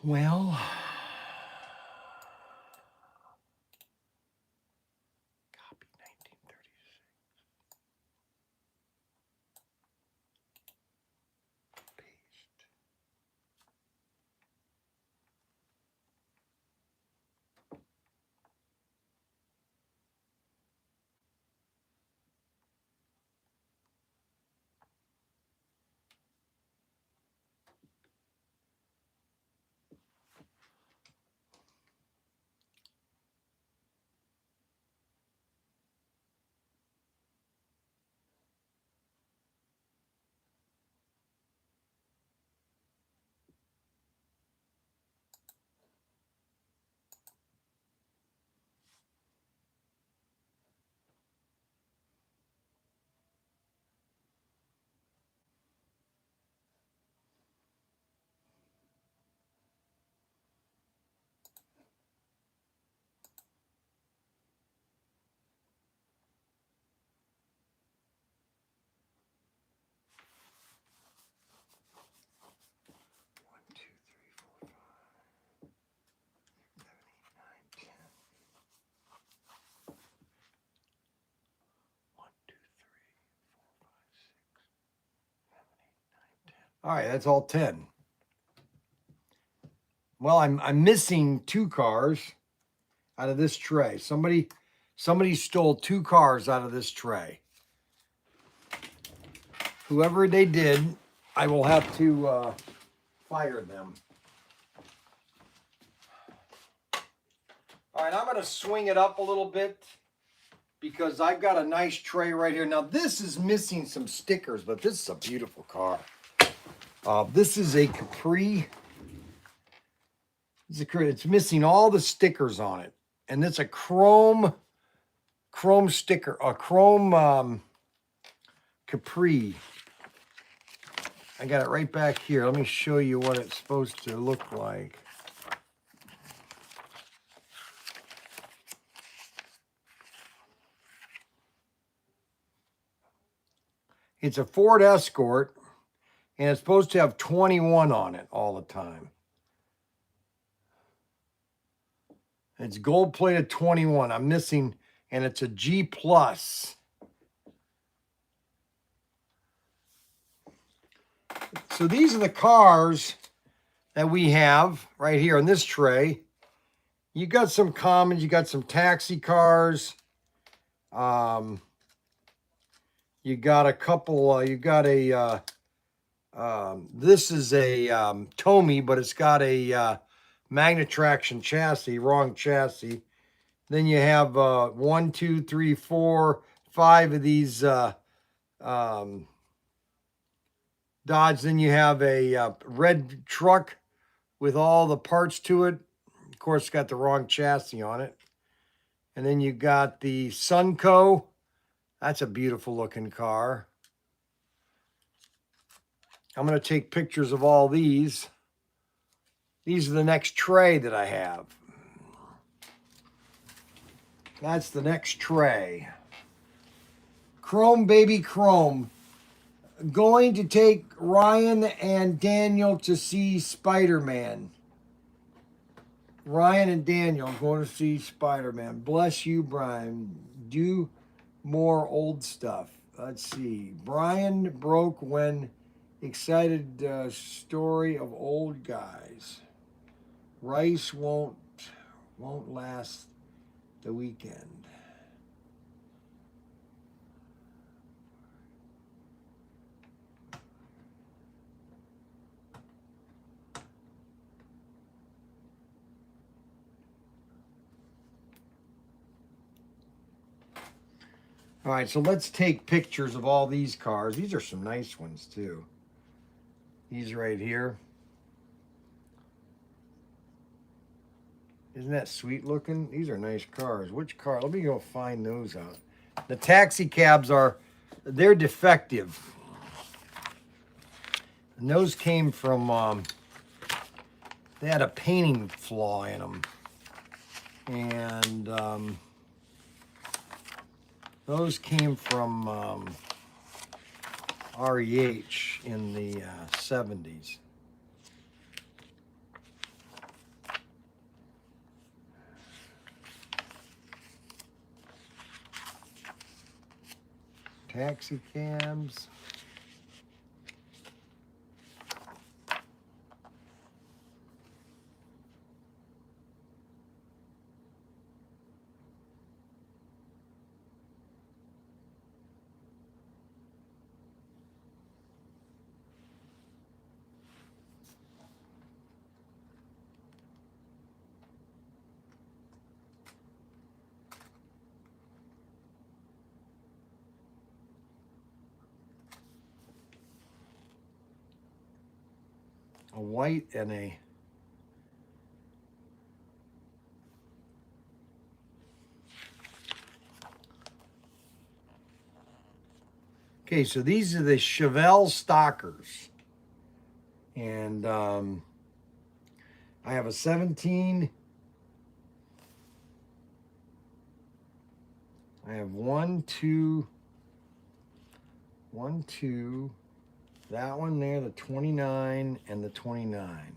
Well, copy 1936. Paste. One, two, three, four, five, 7, 8, 9, 10. 1, 2, 3, 4, 5, 6, 7, 8, 9, 10. All right, that's all 10. Well, I'm missing 2 cars out of this tray. Somebody stole 2 cars out of this tray. Whoever they did, I will have to fire them. All right, I'm going to swing it up a little bit because I've got a nice tray right here. Now, this is missing some stickers, but this is a beautiful car. This is a Capri. It's missing all the stickers on it. And it's a chrome sticker, a chrome Capri. I got it right back here. Let me show you what it's supposed to look like. It's a Ford Escort, and it's supposed to have 21 on it all the time. It's gold-plated 21. I'm missing, and it's a G+. So these are the cars that we have right here in this tray. You got some commons, you got some taxi cars. You got a couple, you got a, this is a Tomy, but it's got a magnet traction chassis, wrong chassis. Then you have 1, 2, 3, 4, 5 of these Dodge. Then you have a red truck with all the parts to it. Of course, it's got the wrong chassis on it. And then you got the Sunco. That's a beautiful looking car. I'm going to take pictures of all these. These are the next tray that I have. That's the next tray. Chrome, baby, chrome. Going to take Ryan and Daniel to see Spider-Man. Ryan and Daniel going to see Spider-Man. Bless you, Bryan. Do more old stuff. Let's see. Bryan broke when excited story of old guys. Rice won't last the weekend. All right, so let's take pictures of all these cars. These are some nice ones, too. These right here. Isn't that sweet looking? These are nice cars. Which car? Let me go find those out. The taxi cabs they're defective. And those came from, they had a painting flaw in them. And those came from REH in the 70s. taxi cabs. A white and a okay, so these are the Chevelle Stalkers. And I have a 17. I have 1, 2, 1, 2. That one there, the 29 and the 29.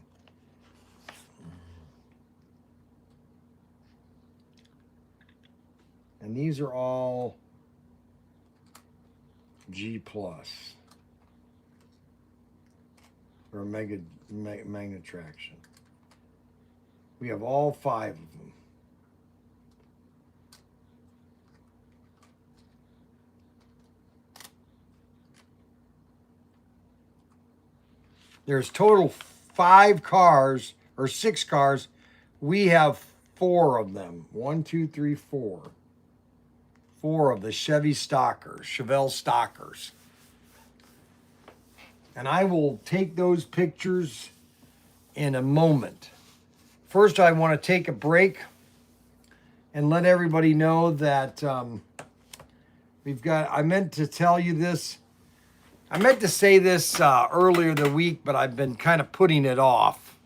And these are all G plus or magnet traction. We have all 5 of them. There's total 5 cars or 6 cars. We have 4 of them. 1, 2, 3, 4. 4 of the Chevy Stalkers, Chevelle Stalkers. And I will take those pictures in a moment. First, I want to take a break and let everybody know that I meant to tell you this. I meant to say this earlier the week, but I've been kind of putting it off.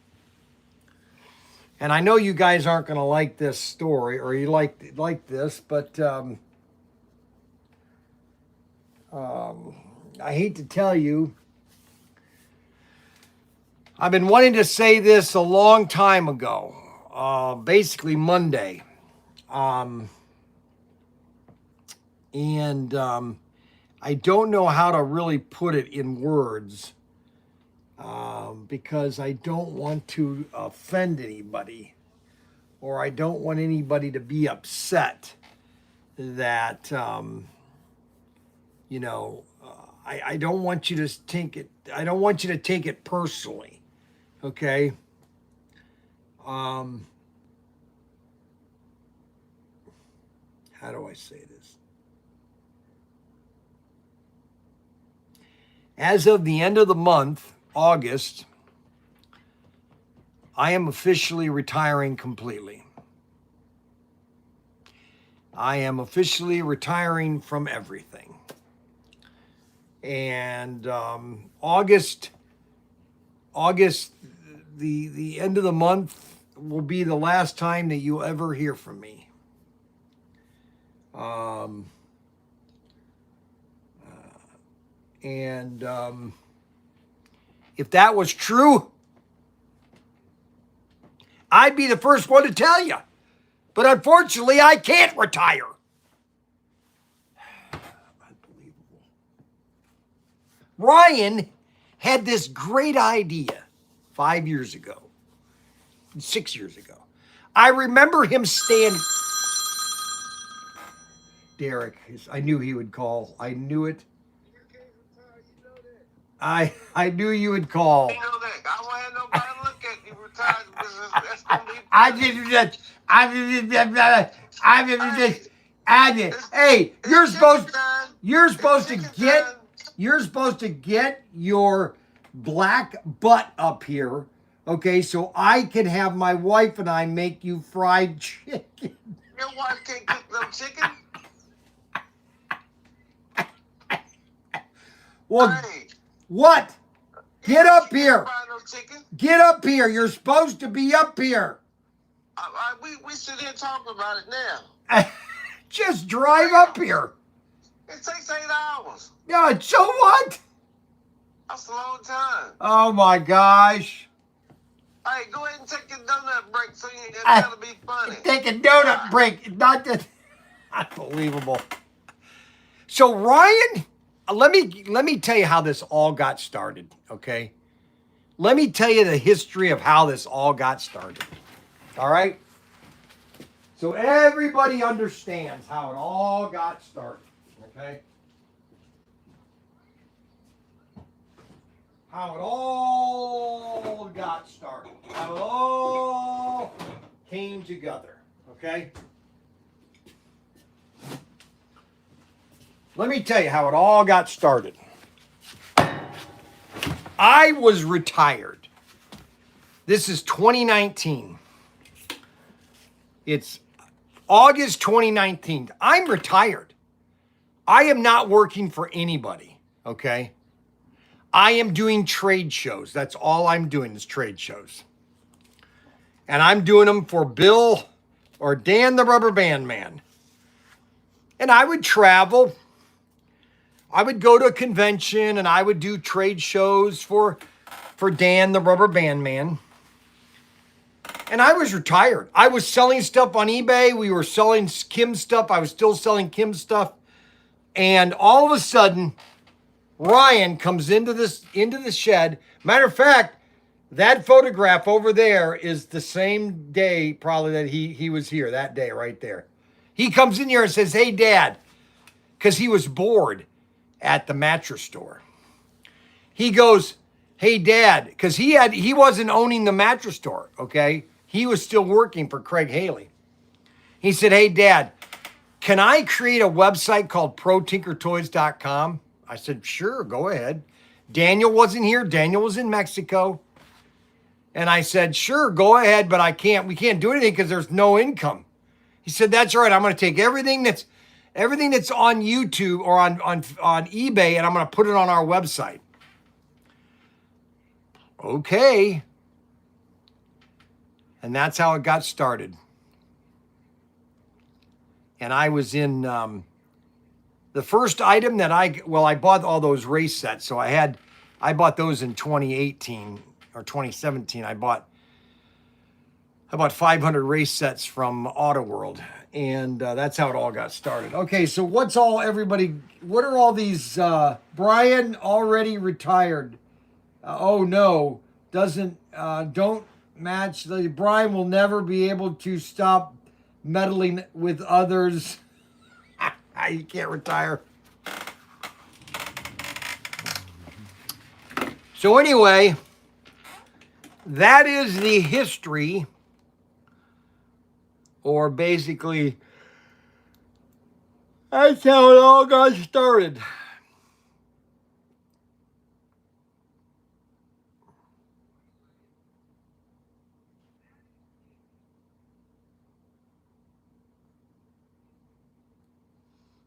And I know you guys aren't going to like this story, or you like this, but I hate to tell you, I've been wanting to say this a long time ago, basically Monday. I don't know how to really put it in words because I don't want to offend anybody, or I don't want anybody to be upset that, I don't want you to take it. I don't want you to take it personally. Okay. How do I say this? As of the end of the month, August, I am officially retiring completely. I am officially retiring from everything. And August, the end of the month will be the last time that you'll ever hear from me. If that was true, I'd be the first one to tell you. But unfortunately, I can't retire. Unbelievable. Bryan had this great idea 5 years ago, 6 years ago. I remember him standing. Derek, I knew he would call. I knew it. I knew you would call. You know that. I don't have nobody to look at you retired business. That's gonna be Hey, you're supposed to get your black butt up here, okay, so I can have my wife and I make you fried chicken. Your wife can't cook no chicken. Well, Hey, what? Get up here. fry no chicken. Get up here. You're supposed to be up here. We sit here talking about it now. Just drive up here. It takes 8 hours. Yeah, so what? That's a long time. Oh my gosh. Hey, go ahead and take your donut break so it's gotta be funny. Take a donut break. Not that unbelievable. So Ryan, let me tell you how this all got started, okay? Let me tell you the history of how this all got started. All right? So everybody understands how it all got started, okay? How it all got started. How it all came together, okay? Let me tell you how it all got started. I was retired. This is 2019. It's August 2019. I'm retired. I am not working for anybody, okay? I am doing trade shows. That's all I'm doing is trade shows. And I'm doing them for Bill or Dan the Rubber Band Man. And I would travel. I would go to a convention and I would do trade shows for Dan the Rubber Band Man. And I was retired. I was selling stuff on eBay. We were selling Kim's stuff. I was still selling Kim's stuff. And all of a sudden, Ryan comes into the shed. Matter of fact, that photograph over there is the same day probably that he was here, that day right there. He comes in here and says, "Hey, Dad," because he was bored at the mattress store. He goes, "Hey, Dad," because he wasn't owning the mattress store, okay? He was still working for Craig Haley. He said, "Hey, Dad, can I create a website called ProTinkerToys.com?" I said, "Sure, go ahead." Daniel wasn't here. Daniel was in Mexico. And I said, "Sure, go ahead, but we can't do anything because there's no income." He said, "That's all right. I'm going to take everything that's on YouTube or on eBay and I'm going to put it on our website." Okay. And that's how it got started. And I was in the first item that I bought all those race sets. So I bought those in 2018 or 2017. I bought 500 race sets from Auto World. And that's how it all got started. Okay, so what are all these, Bryan already retired. Oh no, don't match. Bryan will never be able to stop meddling with others. You can't retire. So anyway, that is the history, or basically, that's how it all got started.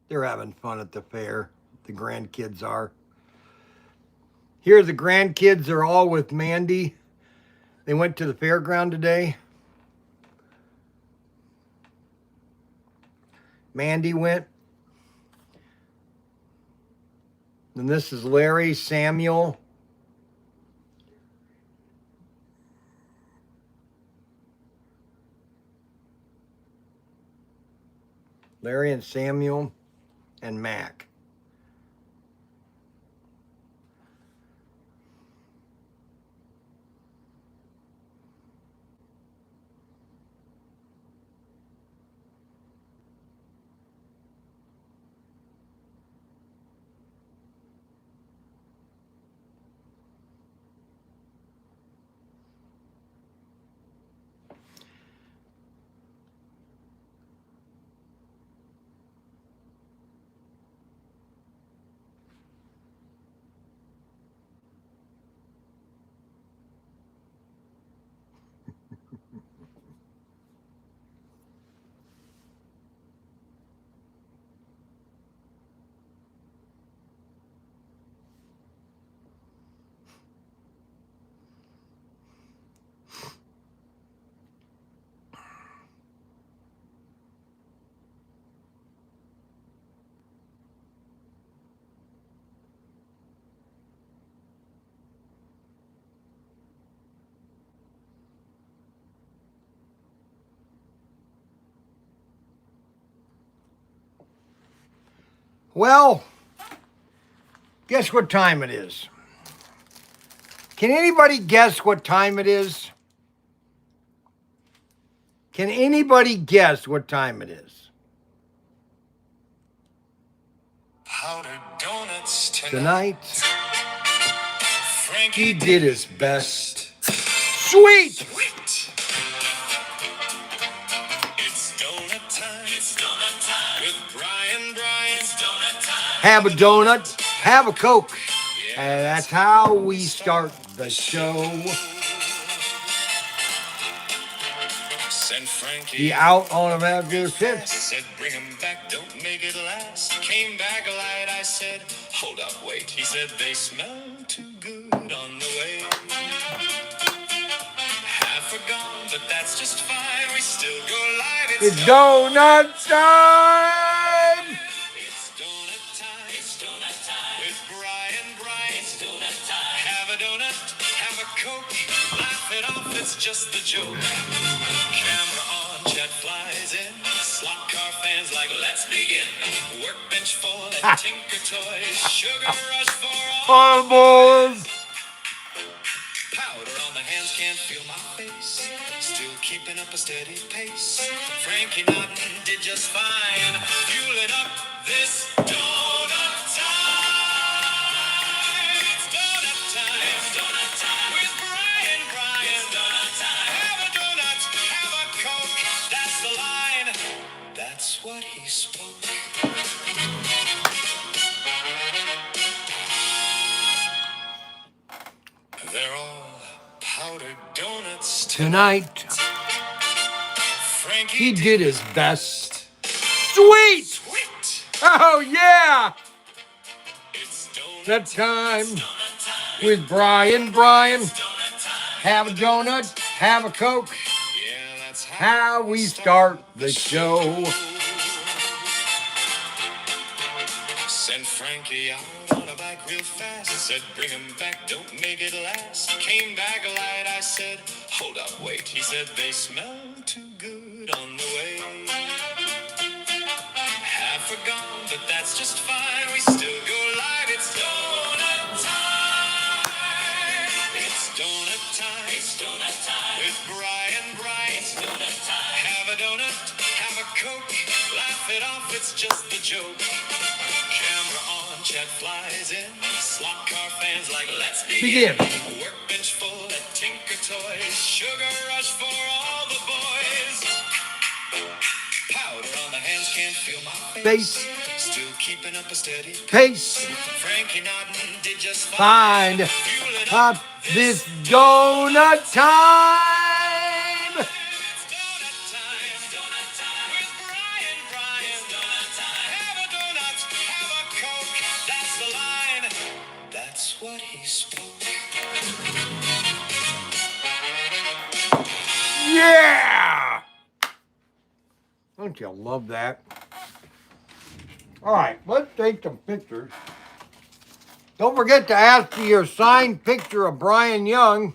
They're having fun at the fair. The grandkids are. Here the grandkids are all with Mandy. They went to the fairground today. Mandy went. And this is Larry, Samuel. Larry and Samuel and Mac. Well, guess what time it is? Can anybody guess what time it is? Can anybody guess what time it is? Powdered donuts Tonight, Frankie he did his best. Sweet! Sweet. It's donut time. It's donut time. With Bryan. It's donut time. Have a donut, have a Coke. And that's how we start the show. Sent Frankie He out on a regular trip. Said, bring him back, don't make it last. Came back light, I said, hold up, wait. He said, they smell too good on the way. Half are gone, but that's just fine. We still go live. It's donut time! It's donut time. It's donut time. With Bryan. It's donut time. Have a donut, have a Coke. Laugh it off, it's just the joke. Camera on, chat flies in. Slot car fans like, let's begin. Workbench full at ProTinkerToys. Sugar rush for all. Boys! Powder on the hands, can't feel my face. Still keeping up a steady pace. Frankie Naughton did just fine. Fueling up this donut time. It's donut time. It's donut time. With Bryan. It's donut time. Have a donut, have a Coke. That's the line. That's what he spoke. They're all powdered donuts Tonight, Frankie he did his best. Sweet! Sweet. Oh, yeah! It's donut That time with Bryan. Have a donut, have a Coke. Yeah, that's How we start the show. Sent Frankie out on a bike real fast. Said, bring him back, don't make it last. Came back light, I said, hold up, wait. He said, they smell too good on the way. Half are gone, but that's just fine. We still go live. It's donut time. It's donut time. It's donut time. With Bryan. It's donut time. Have a donut, have a Coke. Laugh it off, it's just the joke. Camera on, chat flies in. Slot car fans like, let's begin. Workbench full at ProTinkerToys. Sugar rush for all the boys. Powder on the hands, can't feel my face. Still keeping up a steady Pace. Frankie Naughton did just Find fine. Fueling up this donut time. It's donut time. It's donut time. With Bryan. It's donut time. Have a donut, have a Coke. That's the line. That's what he spoke. Yeah! Don't you love that? All right, let's take some pictures. Don't forget to ask for your signed picture of Bryan Young.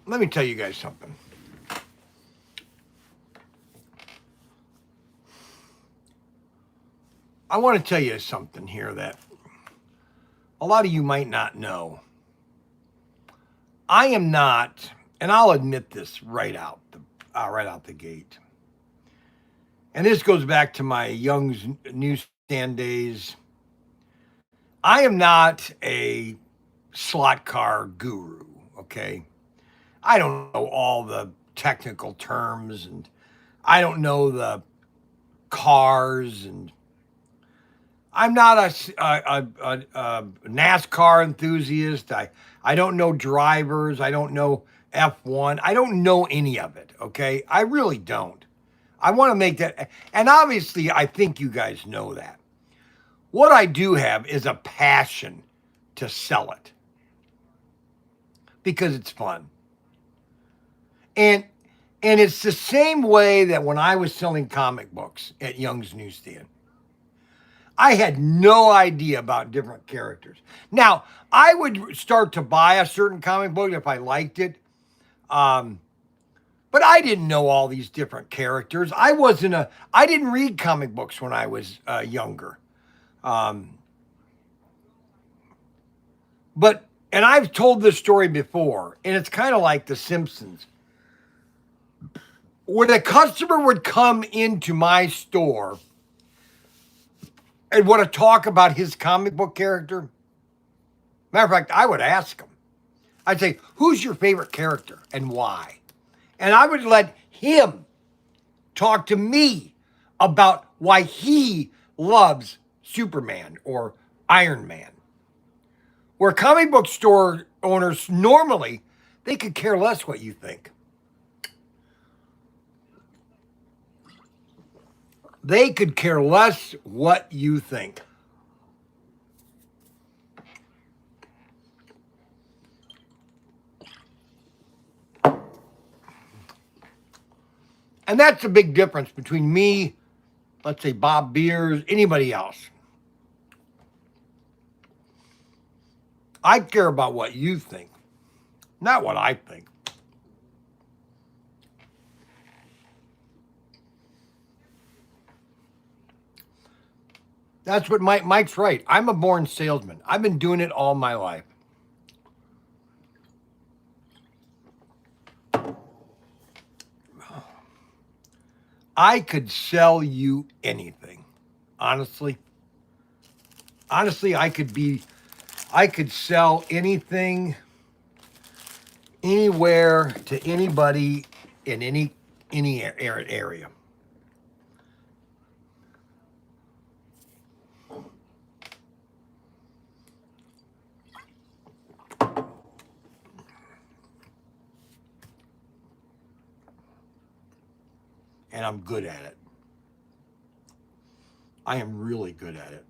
Let me tell you guys something. I want to tell you something here that a lot of you might not know. I am not, and I'll admit this right out the gate. And this goes back to my Young's newsstand days. I am not a slot car guru, okay? I don't know all the technical terms, and I don't know the cars, and I'm not a NASCAR enthusiast. I don't know drivers. I don't know F1. I don't know any of it, okay? I really don't. I want to make that, and obviously I think you guys know that. What I do have is a passion to sell it because it's fun. And it's the same way that when I was selling comic books at Young's newsstand. I had no idea about different characters. Now, I would start to buy a certain comic book if I liked it. But I didn't know all these different characters. I didn't read comic books when I was younger. And I've told this story before, and it's kind of like The Simpsons. When a customer would come into my store and want to talk about his comic book character, matter of fact, I would ask him. I'd say, who's your favorite character and why? And I would let him talk to me about why he loves Superman or Iron Man. Where comic book store owners normally, they could care less what you think. They could care less what you think. And that's the big difference between me, let's say Bob Beers, anybody else. I care about what you think, not what I think. That's what Mike's right. I'm a born salesman. I've been doing it all my life. I could sell you anything. Honestly, I could sell anything, anywhere, to anybody in any area. And I'm good at it. I am really good at it.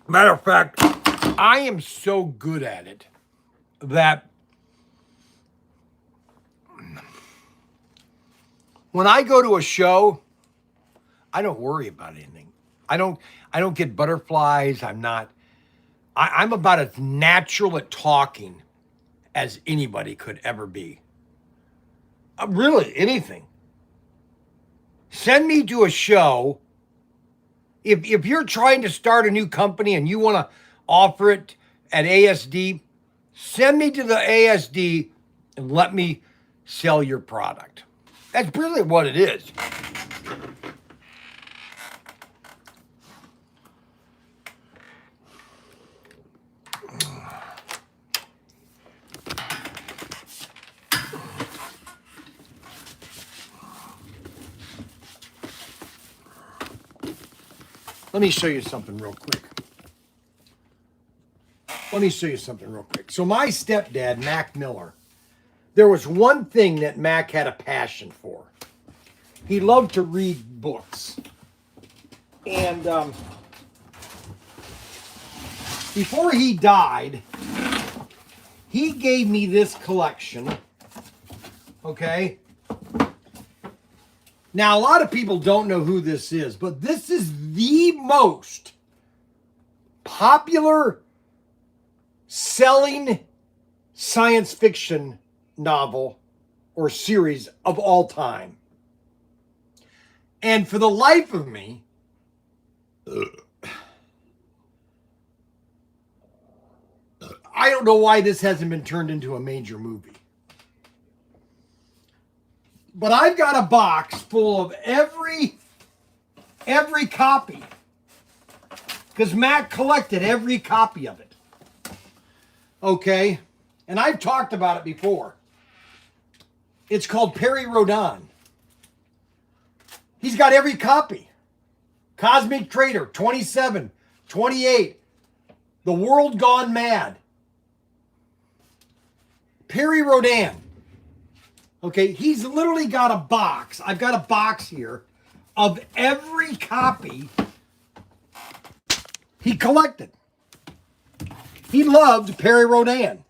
Matter of fact, I am so good at it that when I go to a show, I don't worry about anything. I don't get butterflies. I'm about as natural at talking as anybody could ever be. Really, anything. Send me to a show. If you're trying to start a new company and you want to offer it at ASD, send me to the ASD and let me sell your product. That's really what it is. Let me show you something real quick. So my stepdad, Mac Miller, there was one thing that Mac had a passion for. He loved to read books. And before he died, he gave me this collection. Okay? Now, a lot of people don't know who this is, but this is the most popular selling science fiction novel or series of all time. And for the life of me, I don't know why this hasn't been turned into a major movie. But I've got a box full of every copy. Because Mac collected every copy of it. Okay? And I've talked about it before. It's called Perry Rhodan. He's got every copy. Cosmic Trader, 27, 28, The World Gone Mad. Perry Rhodan. Okay, he's literally got a box. I've got a box here of every copy he collected. He loved Perry Rhodan.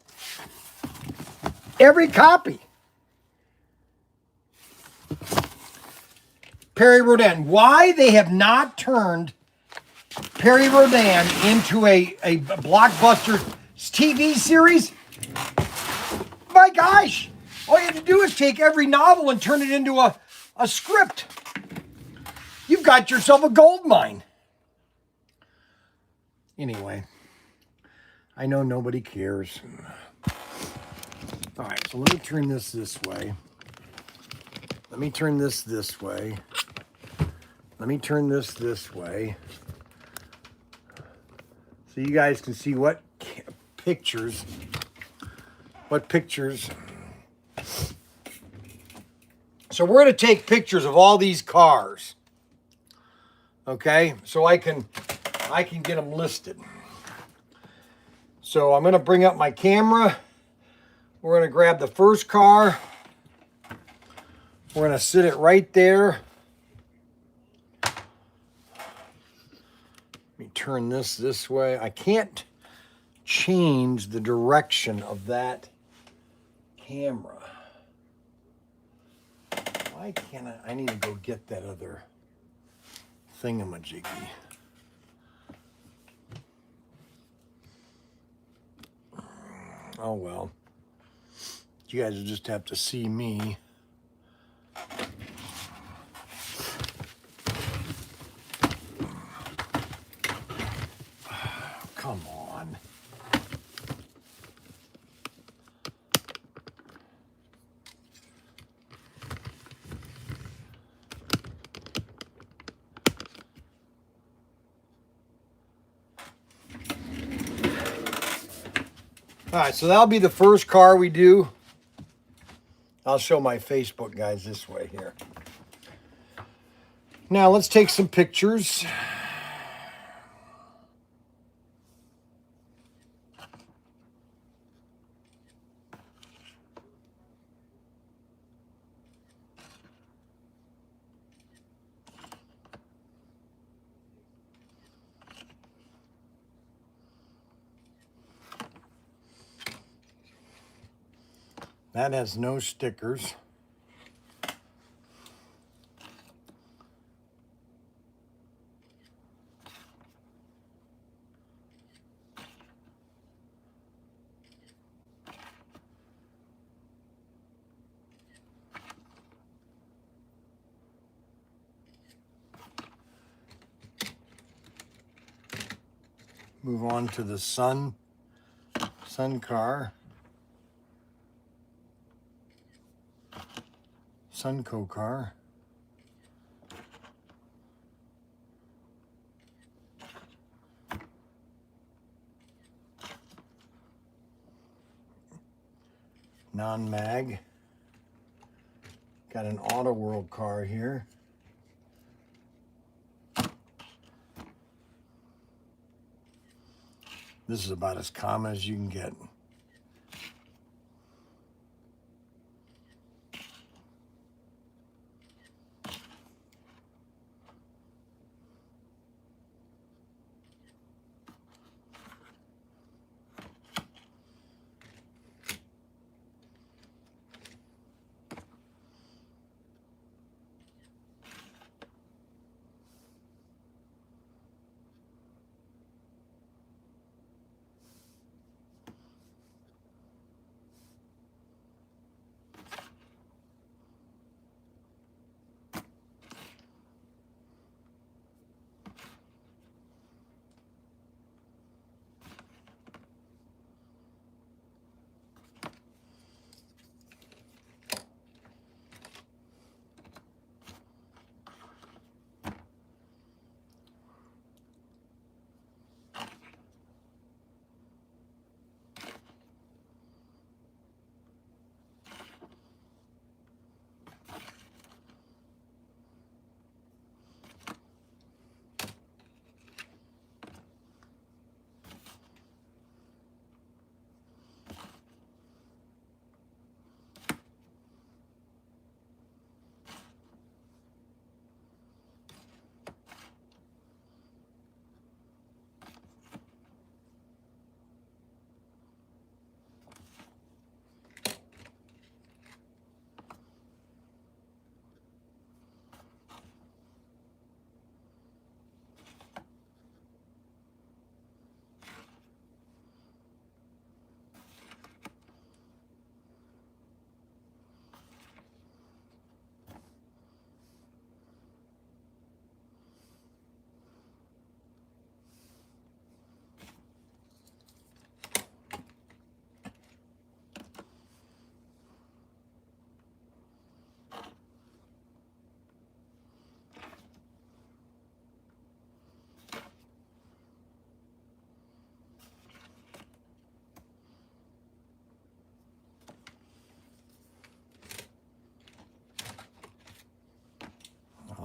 Every copy. Perry Rodan. Why they have not turned Perry Rodan into a blockbuster TV series? My gosh, all you have to do is take every novel and turn it into a script. You've got yourself a gold mine. Anyway, I know nobody cares. All right, so let me turn this way. Let me turn this way. Let me turn this way. So you guys can see what pictures. So we're going to take pictures of all these cars. Okay? So I can get them listed. So I'm going to bring up my camera. We're going to grab the first car. We're going to sit it right there. Let me turn this way. I can't change the direction of that camera. Why can't I need to go get that other thingamajiggy. Oh well. You guys will just have to see me. Come on. All right, so that'll be the first car we do. I'll show my Facebook guys this way here. Now let's take some pictures. That has no stickers. Move on to the Sun car. Sunco car. Non-mag. Got an Auto World car here. This is about as common as you can get.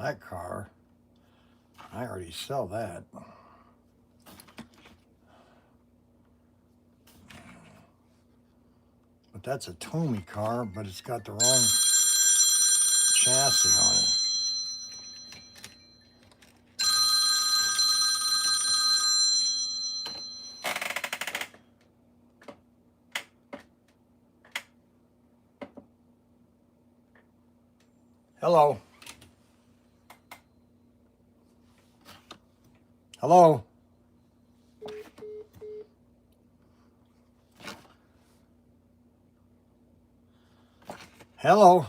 that car. I already sell that. But that's a Tommy car, but it's got the wrong chassis on it. Hello. Hello. Hello.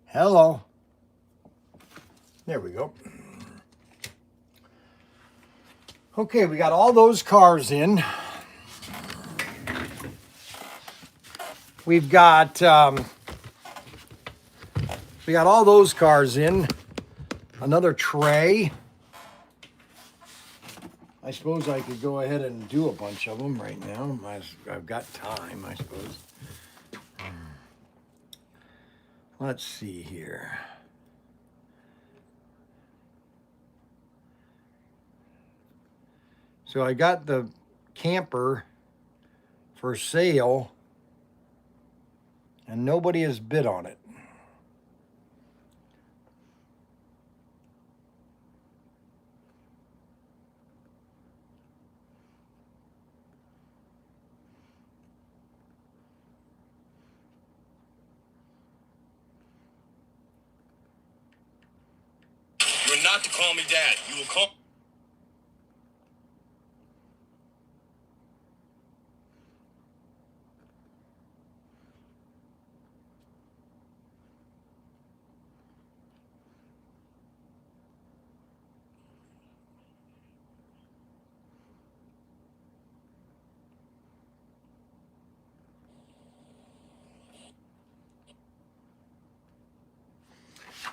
Hello. There we go. Okay, we got all those cars in. We got all those cars in. Another tray. I suppose I could go ahead and do a bunch of them right now. I've got time, I suppose. Let's see here. So I got the camper for sale, and nobody has bid on it. You're not to call me dad. You will call.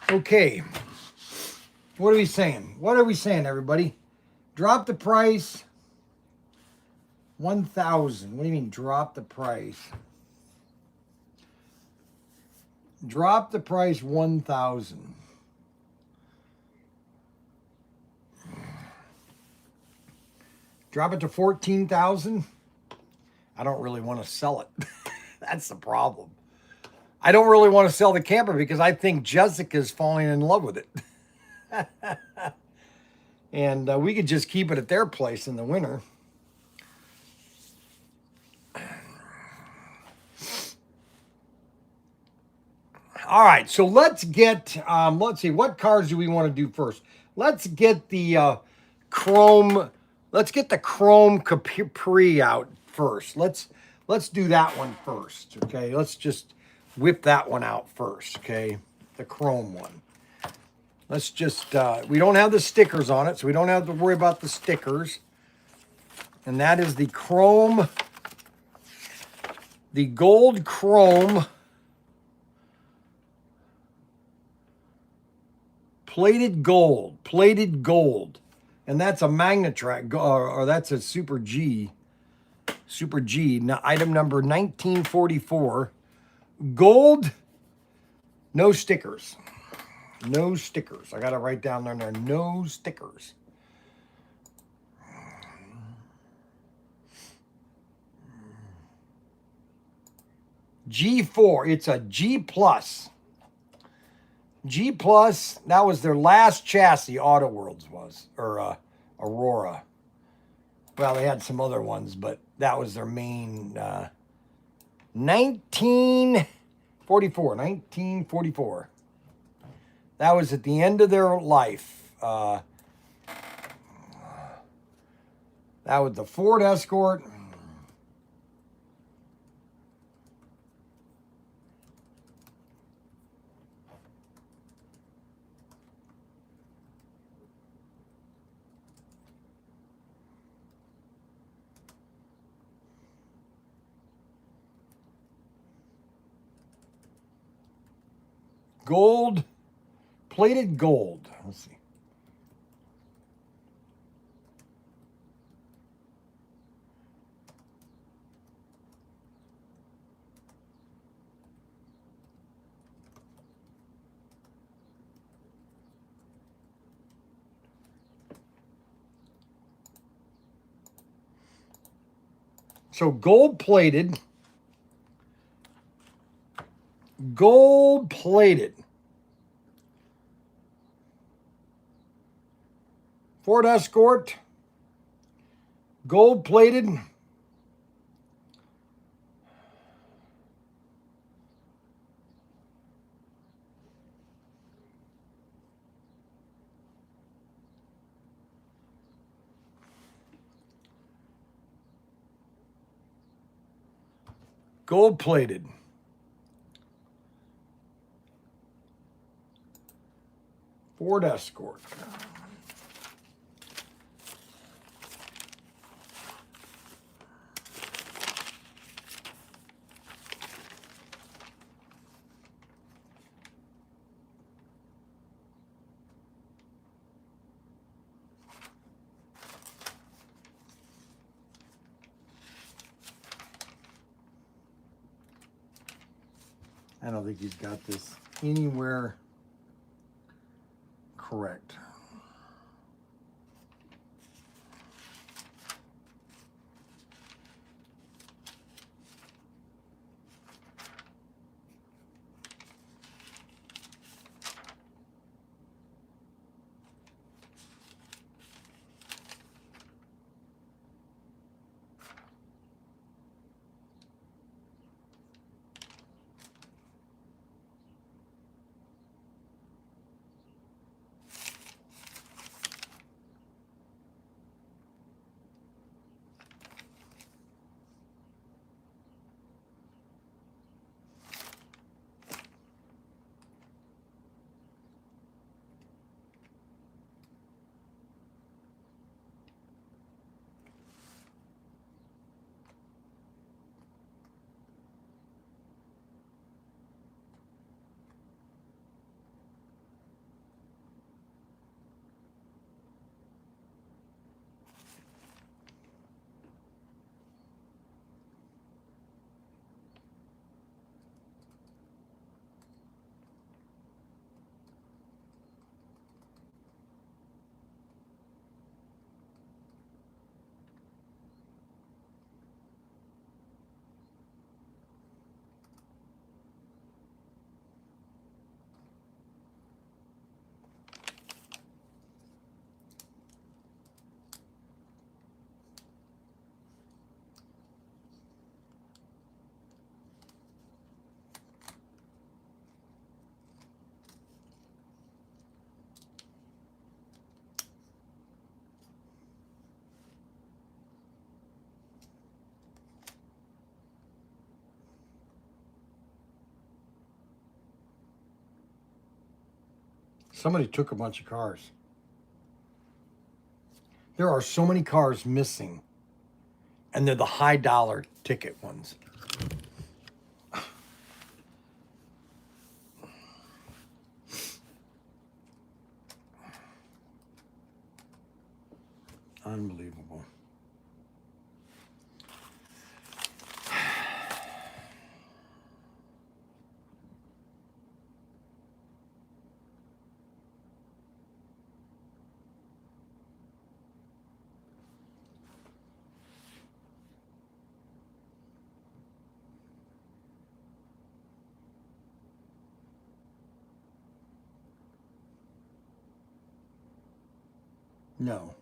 Okay. What are we saying? What are we saying, everybody? Drop the price. 1,000. What do you mean drop the price? Drop the price 1,000. Drop it to 14,000. I don't really want to sell it. That's the problem. I don't really want to sell the camper because I think Jessica's falling in love with it. And we could just keep it at their place in the winter. All right, so let's get, let's see, what cars do we want to do first? Let's get the chrome Capri out first. Let's do that one first, okay? Let's just whip that one out first, okay? The chrome one. Let's just, we don't have the stickers on it, so we don't have to worry about the stickers. And that is the chrome, the gold chrome plated gold. And that's a Magnetrack, or that's a Super G. Now, item number 1944. Gold, no stickers. No stickers. I got to write down there, no stickers. G4, it's a G plus. G plus, that was their last chassis, Auto Worlds was, or Aurora. Well, they had some other ones, but that was their main, 1944. That was at the end of their life. That was the Ford Escort. Gold Plated gold. Let's see. So gold plated. Gold plated. Ford Escort. Gold plated. Gold plated. Ford Escort. I don't think he's got this anywhere correct. Somebody took a bunch of cars. There are so many cars missing, and they're the high dollar ticket ones. Unbelievable. No.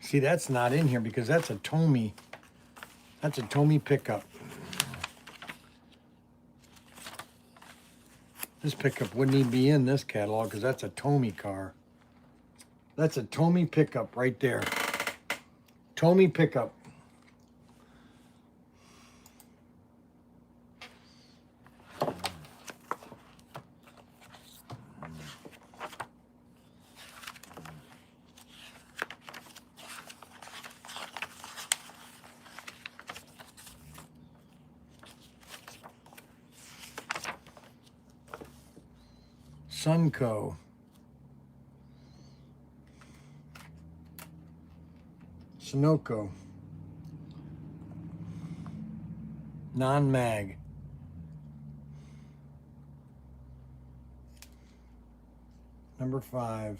See, that's not in here because that's a Tommy. That's a Tommy pickup. This pickup wouldn't even be in this catalog because that's a Tommy car. That's a Tommy pickup right there. Tommy pickup. Sunco. Sunoco. Non-mag. Number 5.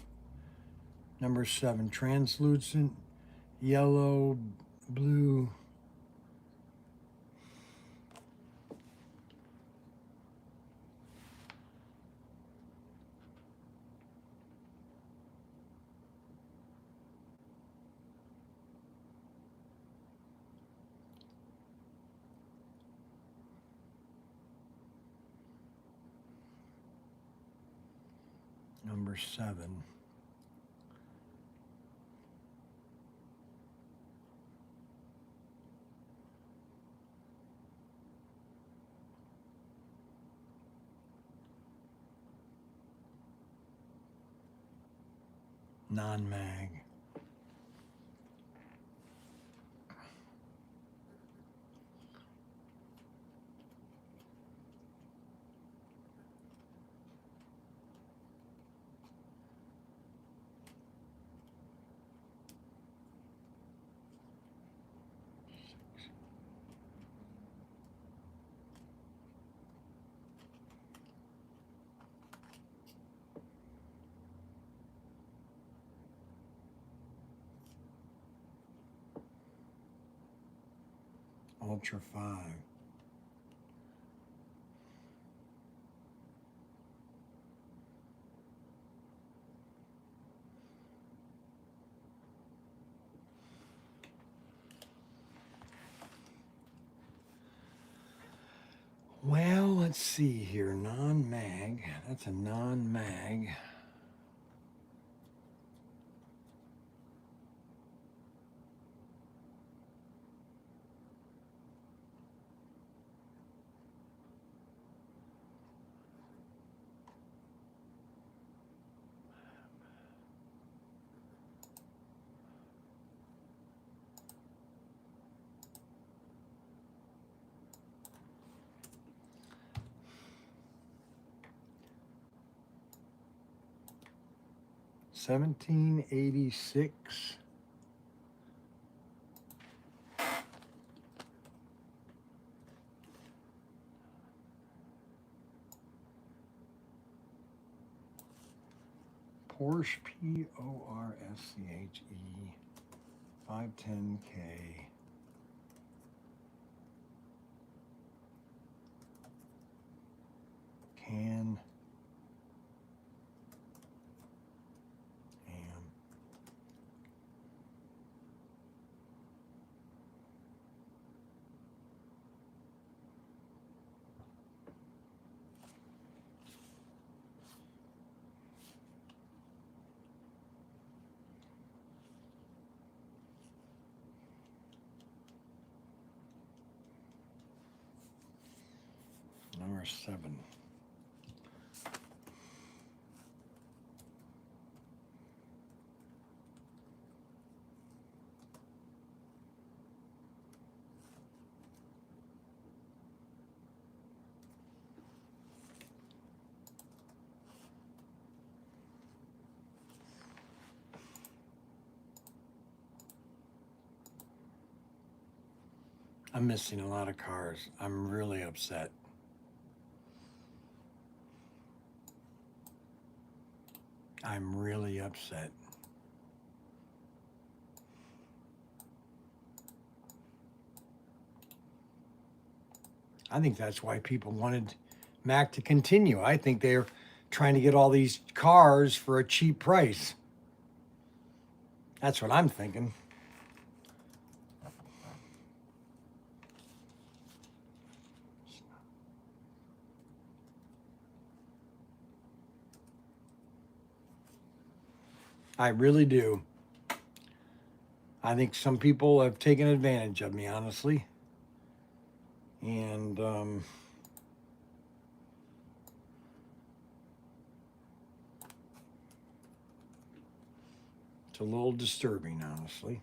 Number 7. Translucent. Yellow. Blue. Number 7. Non-mag. Ultra 5. Well, let's see here. Non-mag. That's a non-mag. $17.86. Porsche Porsche 510K. Can Am. Number 7. I'm missing a lot of cars. I'm really upset. I'm really upset. I think that's why people wanted Mac to continue. I think they're trying to get all these cars for a cheap price. That's what I'm thinking. I really do. I think some people have taken advantage of me, honestly. And it's a little disturbing, honestly.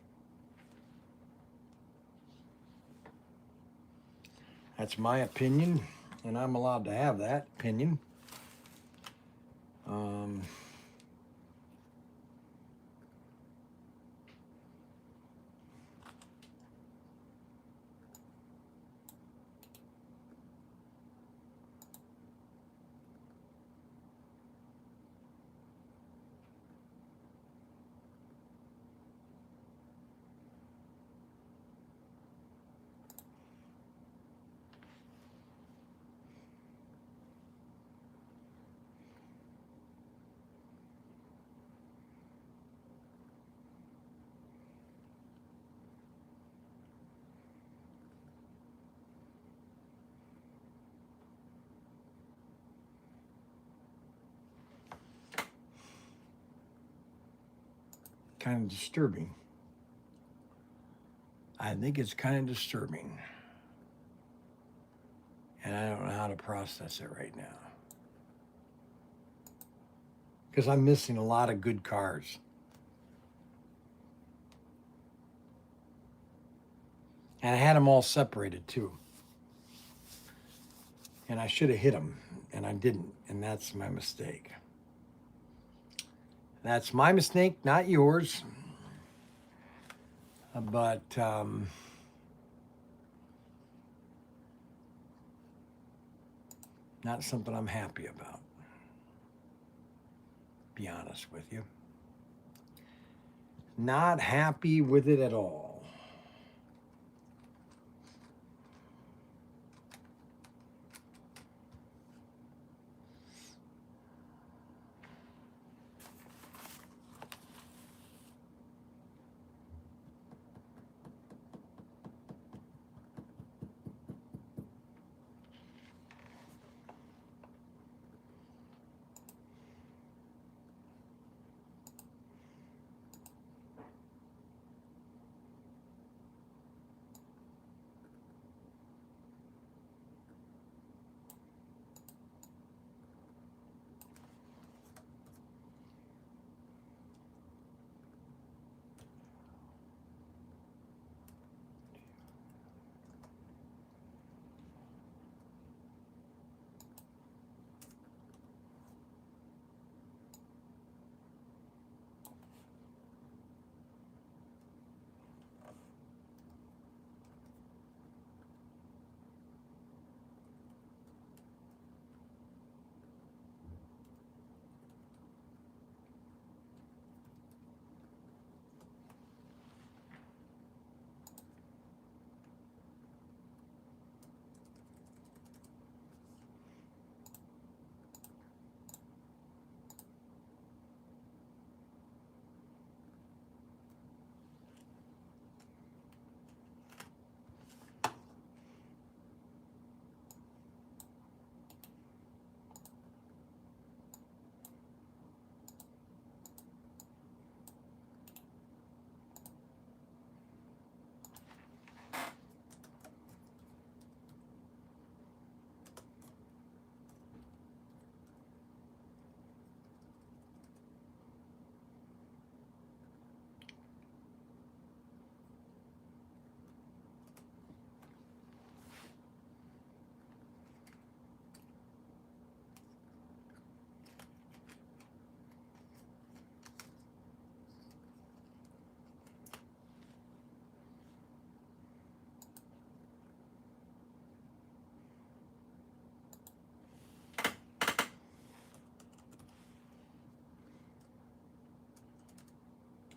That's my opinion, and I'm allowed to have that opinion. Kind of disturbing. I think it's kind of disturbing. And I don't know how to process it right now. Because I'm missing a lot of good cars. And I had them all separated too. And I should have hit them, and I didn't. And that's my mistake. That's my mistake, not yours. But not something I'm happy about. Be honest with you. Not happy with it at all.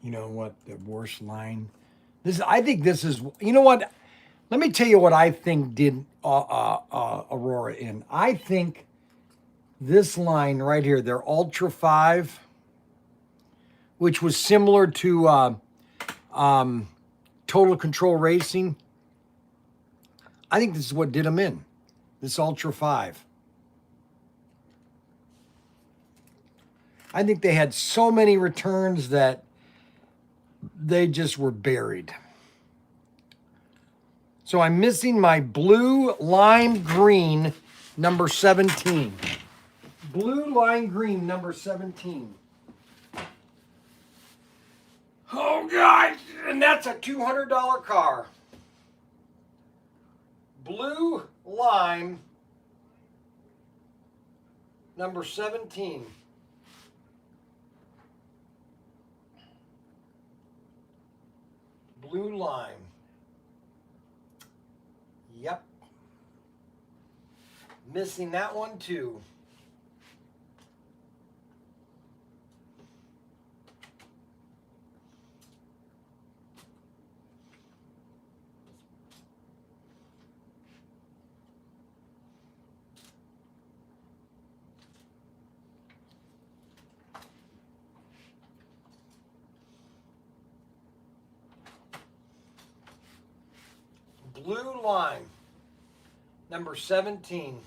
You know what? The worst line. I think this is. You know what? Let me tell you what I think did Aurora in. I think this line right here, their Ultra 5, which was similar to Total Control Racing. I think this is what did them in. This Ultra 5. I think they had so many returns that they just were buried. So I'm missing my blue lime green number 17. Blue lime green number 17. Oh God, and that's a $200 car. Blue lime number 17. Blue lime. Yep. Missing that one too. Blue lime number 17.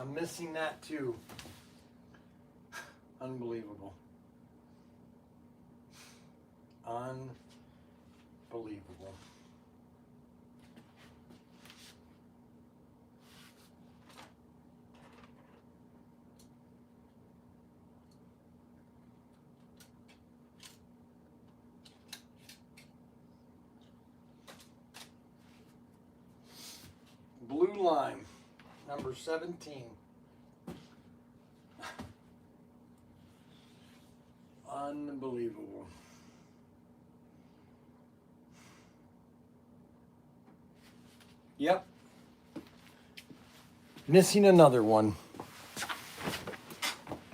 I'm missing that too. Unbelievable. Unbelievable. Blue lime, number 17. Unbelievable. Yep. Missing another one.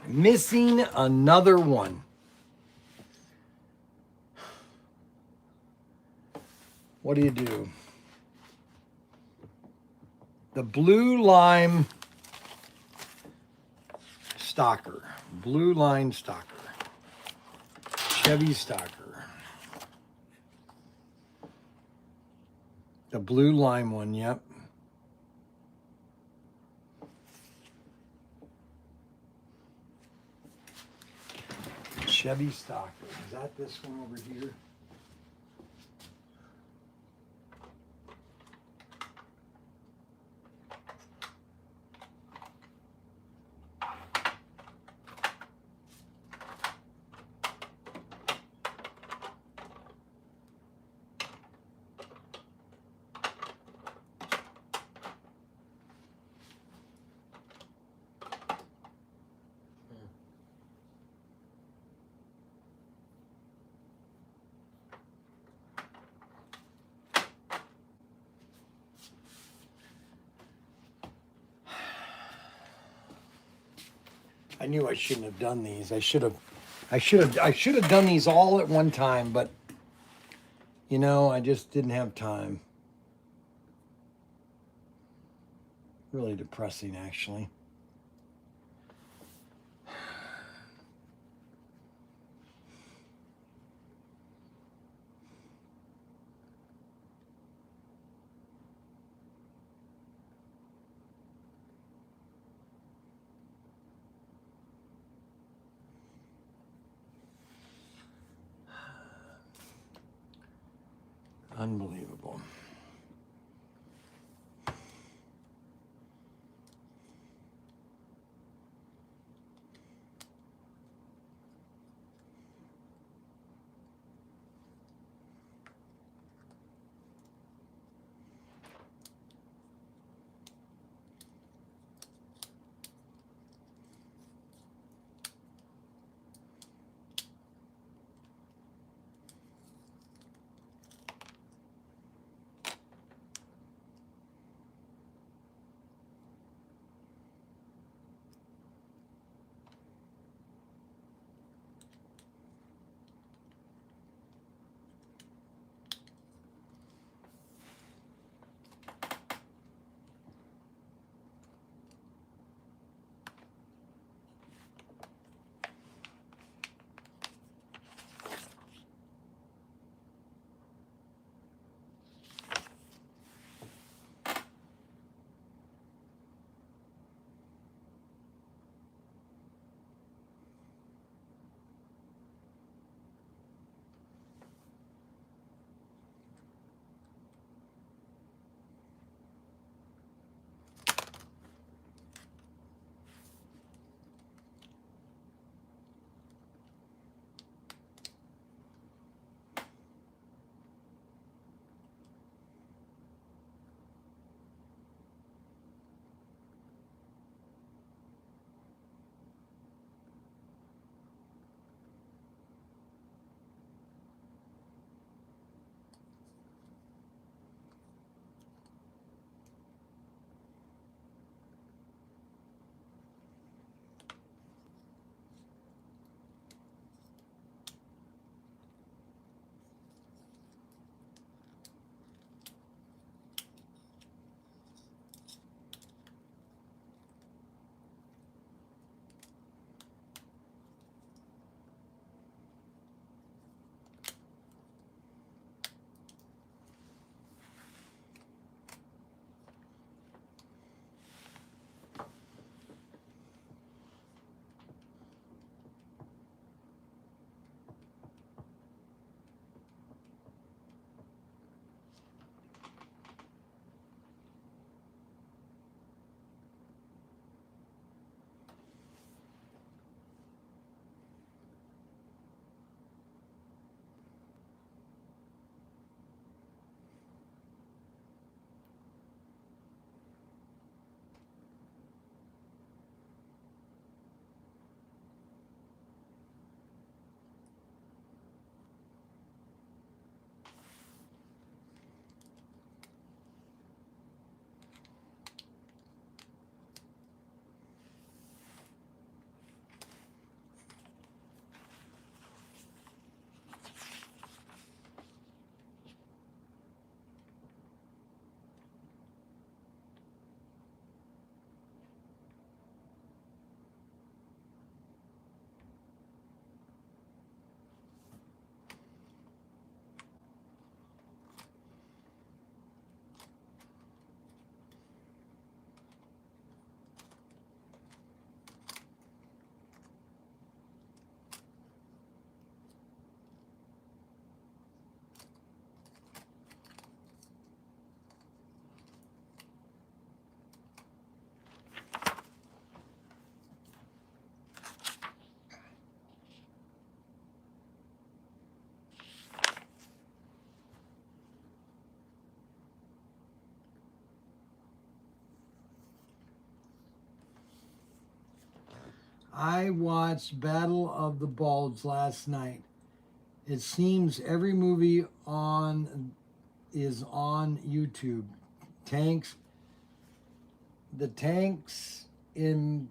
Missing another one. What do you do? The blue lime stalker. Blue line stalker. Chevy stalker. The blue lime one, yep. Chevy stalker. Is that this one over here? I knew I shouldn't have done these. I should have done these all at one time, but you know, I just didn't have time. Really depressing, actually. Unbelievable. I watched Battle of the Bulge last night. It seems every movie is on YouTube. The tanks in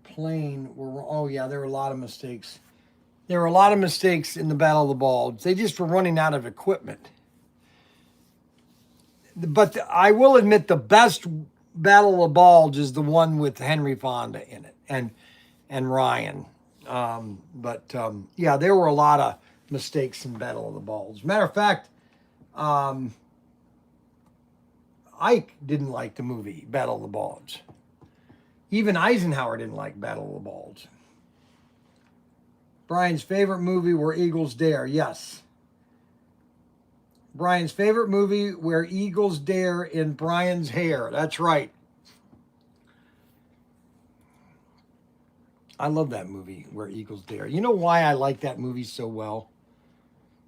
plane were, oh yeah, there were a lot of mistakes. There were a lot of mistakes in the Battle of the Bulge. They just were running out of equipment. But I will admit the best Battle of the Bulge is the one with Henry Fonda in it and Ryan. Yeah, there were a lot of mistakes in Battle of the Bulge. Matter of fact, Ike didn't like the movie Battle of the Bulge. Even Eisenhower didn't like Battle of the Bulge. Brian's favorite movie, Where Eagles Dare. Yes. Brian's favorite movie, Where Eagles Dare in Brian's hair. That's right. I love that movie, Where Eagles Dare. You know why I like that movie so well?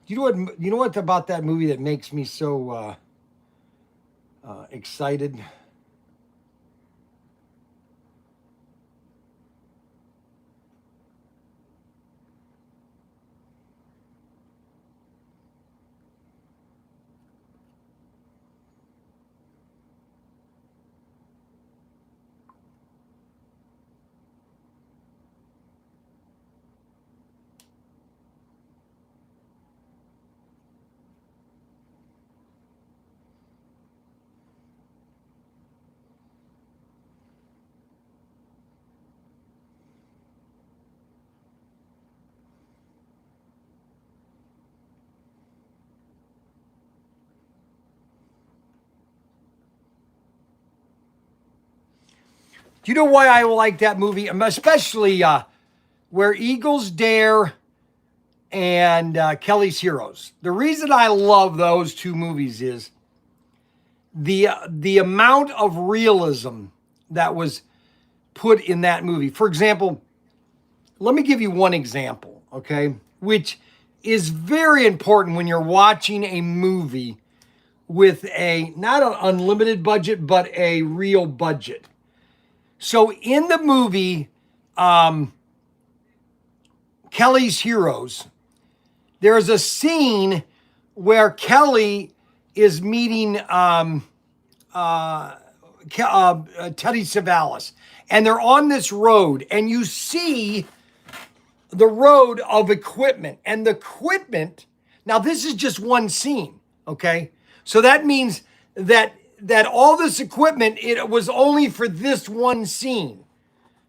You know what about that movie that makes me so excited? Do you know why I like that movie? Especially Where Eagles Dare and Kelly's Heroes. The reason I love those two movies is the amount of realism that was put in that movie. For example, let me give you one example, okay? Which is very important when you're watching a movie with not an unlimited budget, but a real budget. So in the movie, Kelly's Heroes, there's a scene where Kelly is meeting Teddy Savalas, and they're on this road, and you see the road of equipment, and the equipment. Now this is just one scene, okay? So that means that all this equipment, it was only for this one scene,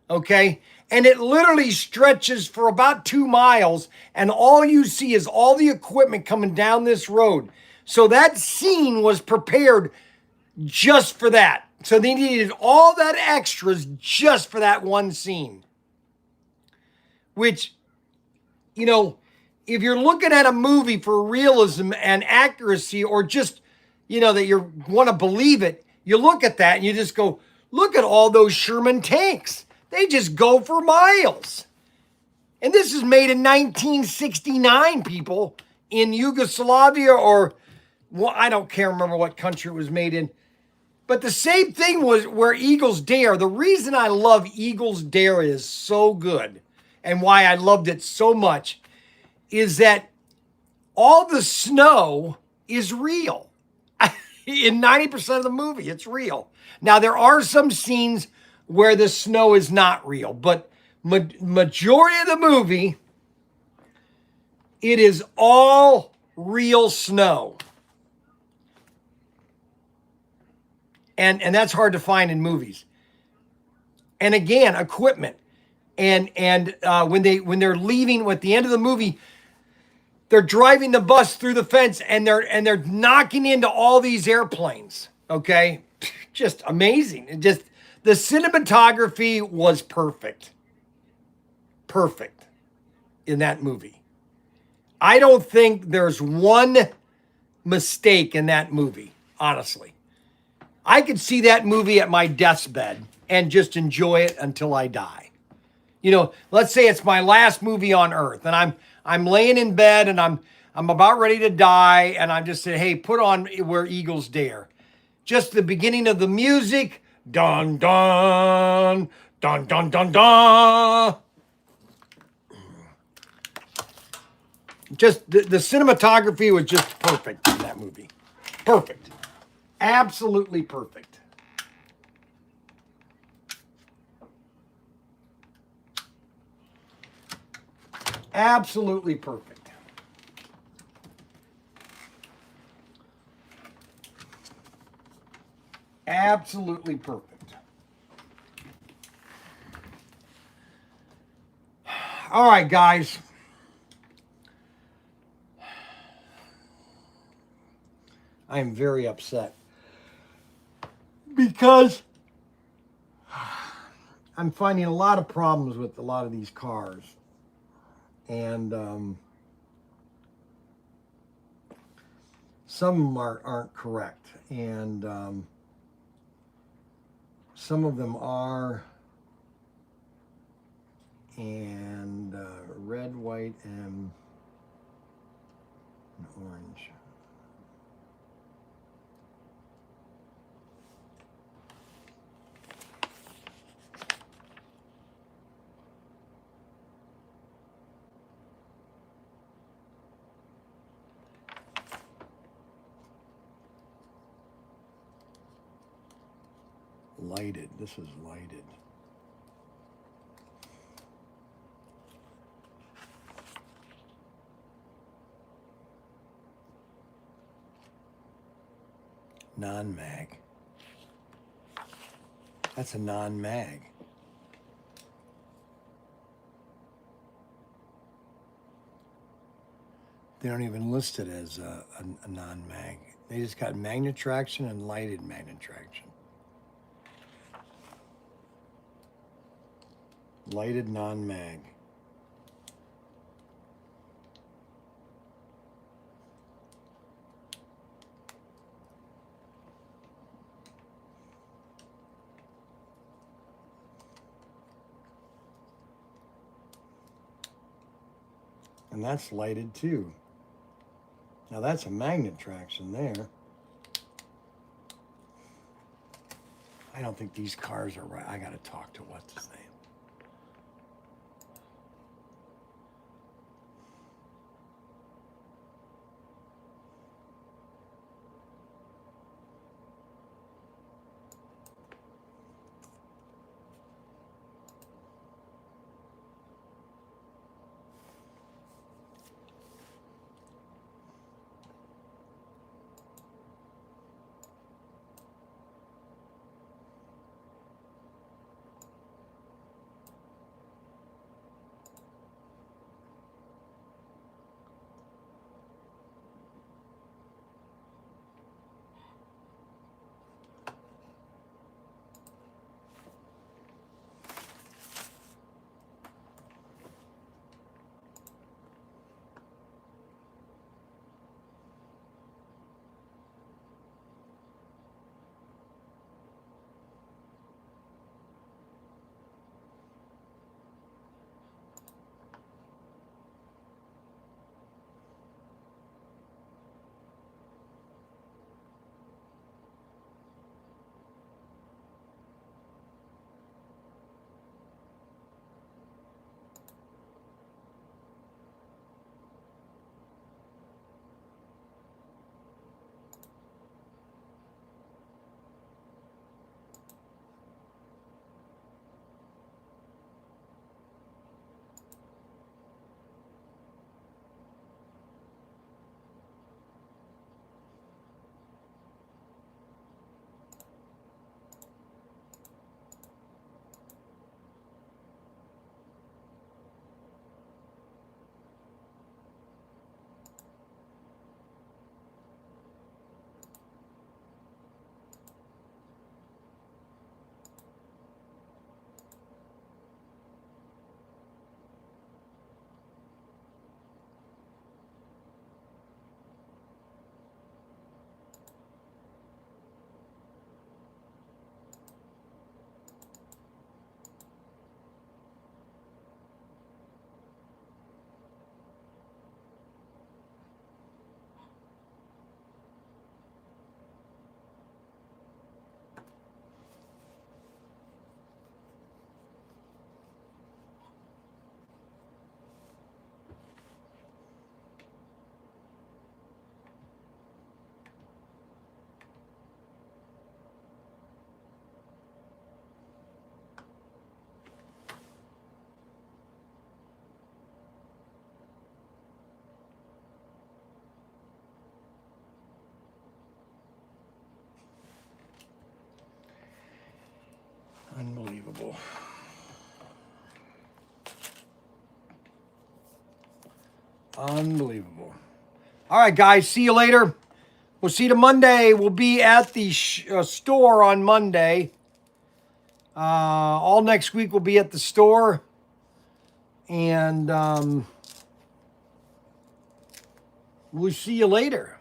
okay? And it literally stretches for about 2 miles, and all you see is all the equipment coming down this road. So that scene was prepared just for that. So they needed all that extras just for that one scene. Which, you know, if you're looking at a movie for realism and accuracy, or just, you know, that you want to believe it, you look at that and you just go, look at all those Sherman tanks. They just go for miles. And this is made in 1969, people, in Yugoslavia, or, well, I don't care, remember what country it was made in. But the same thing was Where Eagles Dare. The reason I love Eagles Dare is so good, and why I loved it so much, is that all the snow is real. In 90% of the movie, it's real. Now, there are some scenes where the snow is not real, but majority of the movie, it is all real snow. And that's hard to find in movies. And again, equipment. And when they're leaving at the end of the movie, they're driving the bus through the fence, and they're knocking into all these airplanes. Okay, just amazing. The cinematography was perfect in that movie. I don't think there's one mistake in that movie, honestly. I could see that movie at my deathbed and just enjoy it until I die. You know, let's say it's my last movie on earth, and I'm laying in bed, and I'm about ready to die, and I'm just saying, hey, put on Where Eagles Dare. Just the beginning of the music, dun dun Dun, dun, dun, dun. Just the cinematography was just perfect in that movie. Perfect. Absolutely perfect. Absolutely perfect. Absolutely perfect. All right, guys. I am very upset because I'm finding a lot of problems with a lot of these cars. And some of them aren't correct. And some of them are. And red, white, and orange. Lighted. This is lighted. Non-mag. That's a non-mag. They don't even list it as a non-mag. They just got magnet traction and lighted magnet traction. Lighted non-mag. And that's lighted too. Now that's a magnet traction there. I don't think these cars are right. I got to talk to what's his name. Unbelievable. Unbelievable. All right, guys. See you later. We'll see you Monday. We'll be at the store on Monday. All next week we'll be at the store. And we'll see you later.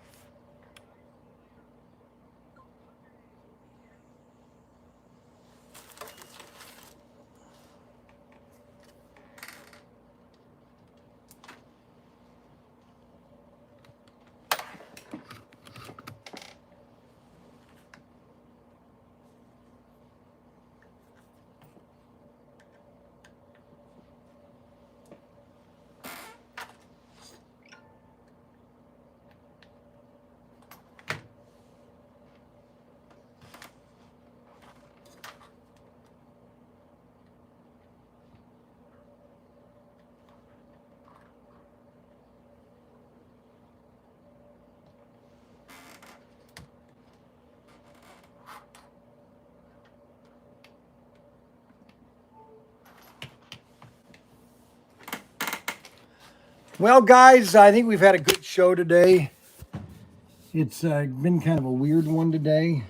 Well, guys, I think we've had a good show today. It's been kind of a weird one today.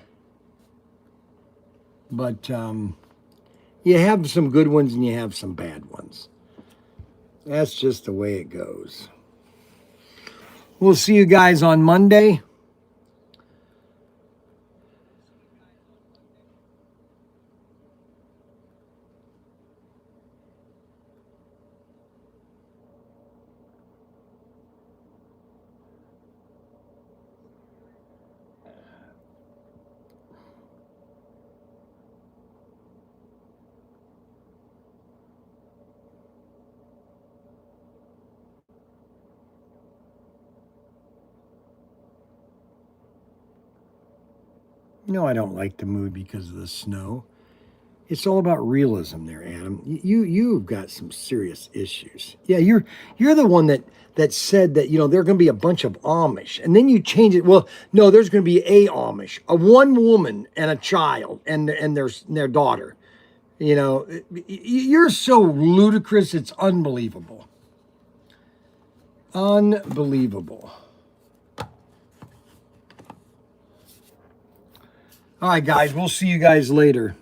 But you have some good ones and you have some bad ones. That's just the way it goes. We'll see you guys on Monday. No, I don't like the mood because of the snow. It's all about realism there, Adam. You've got some serious issues. Yeah, you're the one that said that, there are going to be a bunch of Amish, and then you change it. Well, no, there's going to be a Amish, a one woman and a child and their daughter. You're so ludicrous. It's unbelievable. Unbelievable. All right, guys, we'll see you guys later.